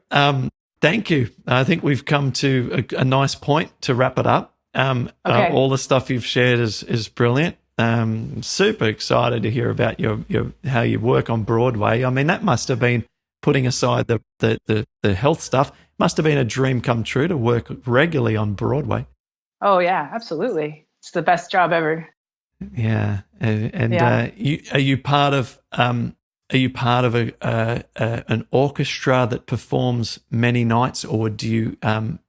thank you. I think we've come to a nice point to wrap it up.
Okay.
All the stuff you've shared is brilliant. Super excited to hear about your how you work on Broadway. I mean, that must have been, putting aside the health stuff, must have been a dream come true to work regularly on Broadway.
Oh yeah, absolutely. It's the best job ever.
Yeah, and are you part of an orchestra that performs many nights, or do you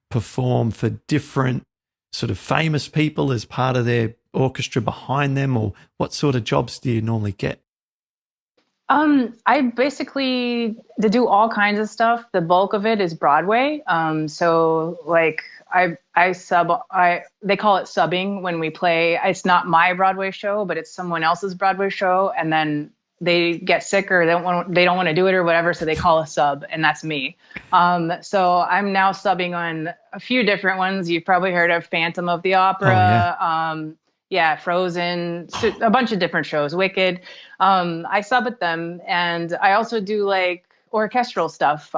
perform for different sort of famous people as part of their orchestra behind them, or what sort of jobs do you normally get?
I basically do all kinds of stuff. The bulk of it is Broadway. So like they call it subbing when we play. It's not my Broadway show, but it's someone else's Broadway show. And then they get sick or they don't want to do it or whatever. So they call a sub, and that's me. So I'm now subbing on a few different ones. You've probably heard of Phantom of the Opera.
Oh,
yeah. Frozen, a bunch of different shows, Wicked. I sub at them, and I also do like orchestral stuff,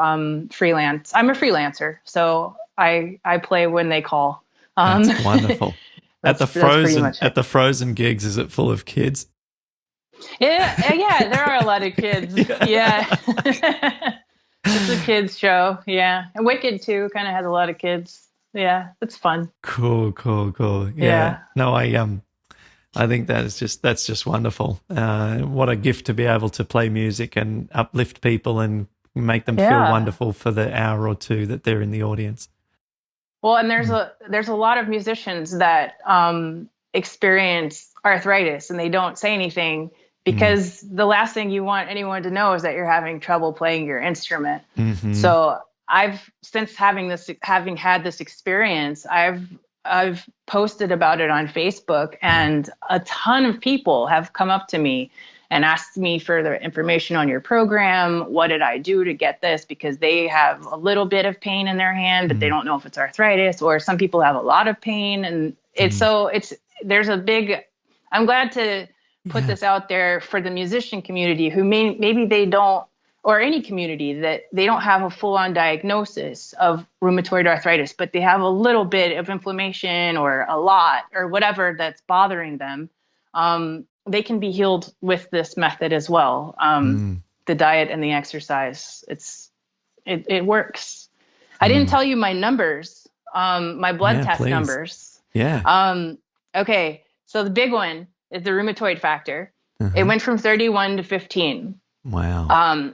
freelance. I'm a freelancer, so I play when they call.
That's wonderful. At the Frozen gigs, is it full of kids?
Yeah, there are a lot of kids. Yeah. It's a kids show. Yeah. And Wicked too kind of has a lot of kids. Yeah, it's fun.
Cool. Yeah. No, I think that's just wonderful. What a gift to be able to play music and uplift people and make them feel wonderful for the hour or two that they're in the audience.
Well, and there's a lot of musicians that experience arthritis and they don't say anything because the last thing you want anyone to know is that you're having trouble playing your instrument. Mm-hmm. So since having had this experience, I've posted about it on Facebook, and a ton of people have come up to me and asked me further information on your program. What did I do to get this? Because they have a little bit of pain in their hand, but they don't know if it's arthritis, or some people have a lot of pain. And I'm glad to put this out there for the musician community who maybe they don't, or any community that they don't have a full-on diagnosis of rheumatoid arthritis, but they have a little bit of inflammation or a lot or whatever that's bothering them. They can be healed with this method as well. The diet and the exercise, it works. I didn't tell you my numbers, my blood test numbers.
Yeah.
Okay. So the big one is the rheumatoid factor. It went from 31 to 15.
Wow.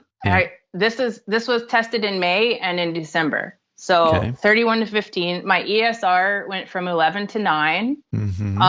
This was tested in May and in December. So 31 to 15. My ESR went from 11 to 9. Mm-hmm.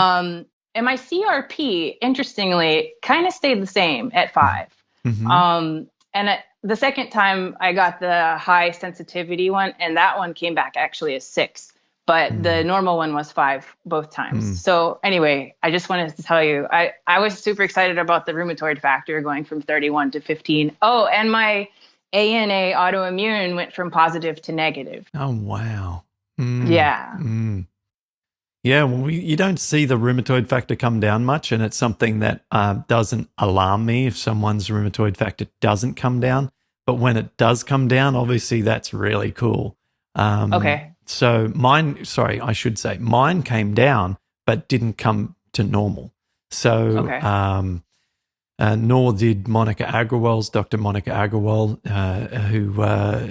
And my CRP, interestingly, kind of stayed the same at 5. Mm-hmm. And the second time I got the high sensitivity one, and that one came back actually as 6. But the normal one was 5 both times. So anyway, I just wanted to tell you, I was super excited about the rheumatoid factor going from 31 to 15. Oh, and my ANA autoimmune went from positive to negative.
Oh, wow.
Yeah.
Yeah, well, you don't see the rheumatoid factor come down much, and it's something that doesn't alarm me if someone's rheumatoid factor doesn't come down. But when it does come down, obviously that's really cool.
Okay.
So mine came down, but didn't come to normal. So, nor did Dr. Monica Agrawal, who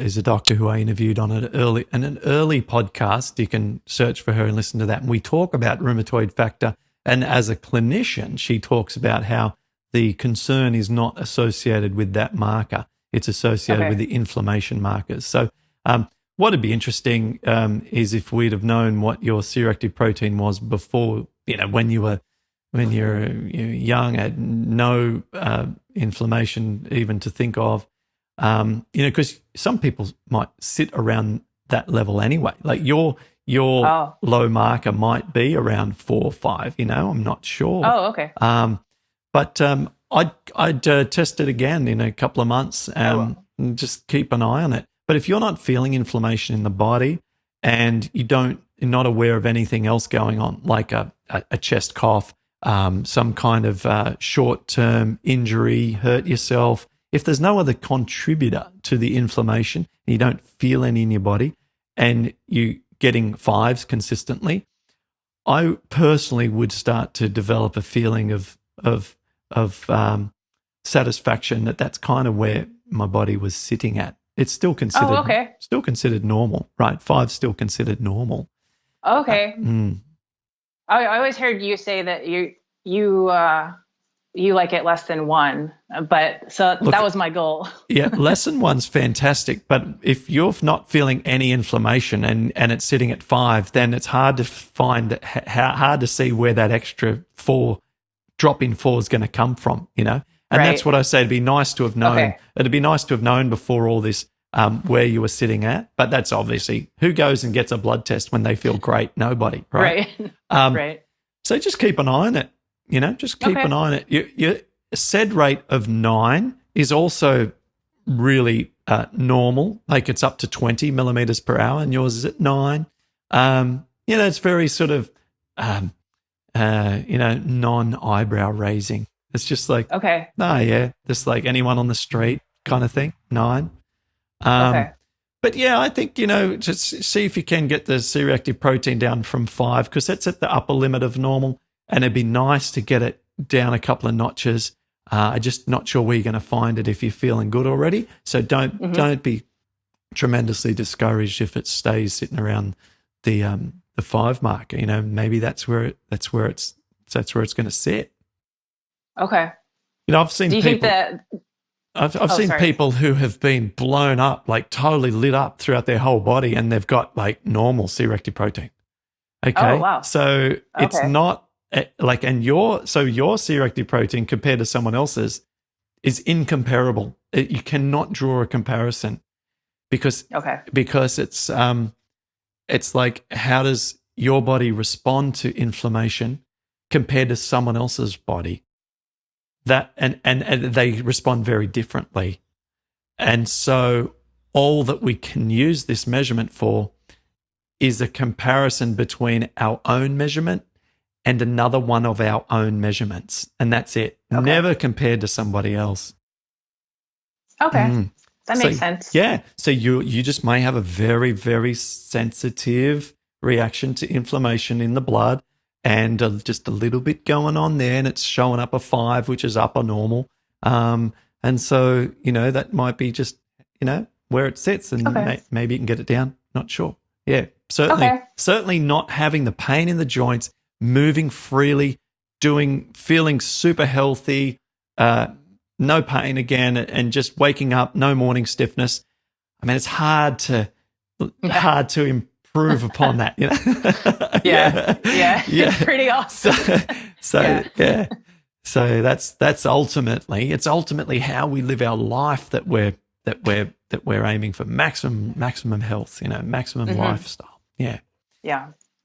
is a doctor who I interviewed on an early podcast. You can search for her and listen to that. And we talk about rheumatoid factor. And as a clinician, she talks about how the concern is not associated with that marker. It's associated with the inflammation markers. So, what'd be interesting is if we'd have known what your C-reactive protein was before, when you're young, had no inflammation even to think of, because some people might sit around that level anyway. Like your low marker might be around 4 or 5. I'm not sure.
Oh, okay.
But I'd test it again in a couple of months and just keep an eye on it. But if you're not feeling inflammation in the body and you're not aware of anything else going on, like a chest cough, some kind of short-term injury, hurt yourself, if there's no other contributor to the inflammation and you don't feel any in your body and you're getting 5s consistently, I personally would start to develop a feeling of satisfaction that's kind of where my body was sitting at. It's still considered normal, right? 5's still considered normal.
Okay. I always heard you say that you like it less than 1, but so that was my goal.
Yeah, less than 1's fantastic, but if you're not feeling any inflammation and it's sitting at 5, then it's hard to hard to see where that extra 4 drop in 4 is going to come from, And that's what I say. It'd be nice to have known. Okay. It'd be nice to have known before all this where you were sitting at. But that's obviously who goes and gets a blood test when they feel great? Nobody, right?
Right.
So just keep an eye on it. Just keep an eye on it. Your SED rate of 9 is also really normal. Like it's up to 20 millimeters per hour, and yours is at 9. It's very sort of non-eyebrow raising. It's just like, just like anyone on the street kind of thing, 9. But yeah, I think, just see if you can get the C-reactive protein down from 5, because that's at the upper limit of normal, and it'd be nice to get it down a couple of notches. I'm just not sure where you're going to find it if you're feeling good already. So don't be tremendously discouraged if it stays sitting around the 5 marker. Maybe that's where it's going to sit.
Okay.
I've seen
Do you
people.
think that?
I've seen people who have been blown up, like totally lit up throughout their whole body, and they've got like normal C-reactive protein. Okay.
Oh, wow.
So it's not like, and your C-reactive protein compared to someone else's is incomparable. You cannot draw a comparison because it's like, how does your body respond to inflammation compared to someone else's body? That and they respond very differently. And so all that we can use this measurement for is a comparison between our own measurement and another one of our own measurements. And that's it. Okay. Never compared to somebody else.
Okay. That makes sense.
Yeah. So you just may have a very, very sensitive reaction to inflammation in the blood, and just a little bit going on there, and it's showing up a 5, which is upper normal. And so, that might be just, where it sits, and maybe you can get it down. Not sure. Yeah, certainly not having the pain in the joints, moving freely, feeling super healthy, no pain again, and just waking up, no morning stiffness. I mean, it's hard to improve upon that,
Yeah. Pretty awesome.
So that's ultimately how we live our life, that we're aiming for maximum health, maximum lifestyle.
Yeah.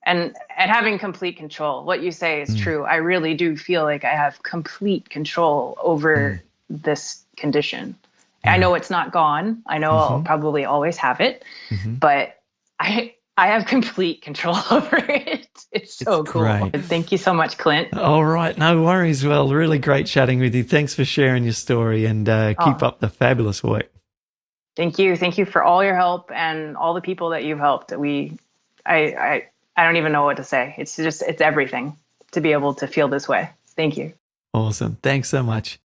And having complete control. What you say is true. I really do feel like I have complete control over this condition. I know it's not gone. I know I'll probably always have it, but I have complete control over it. It's so cool. Great. Thank you so much, Clint.
All right. No worries. Well, really great chatting with you. Thanks for sharing your story, and keep up the fabulous work.
Thank you. Thank you for all your help and all the people that you've helped. I don't even know what to say. It's everything to be able to feel this way. Thank you.
Awesome. Thanks so much.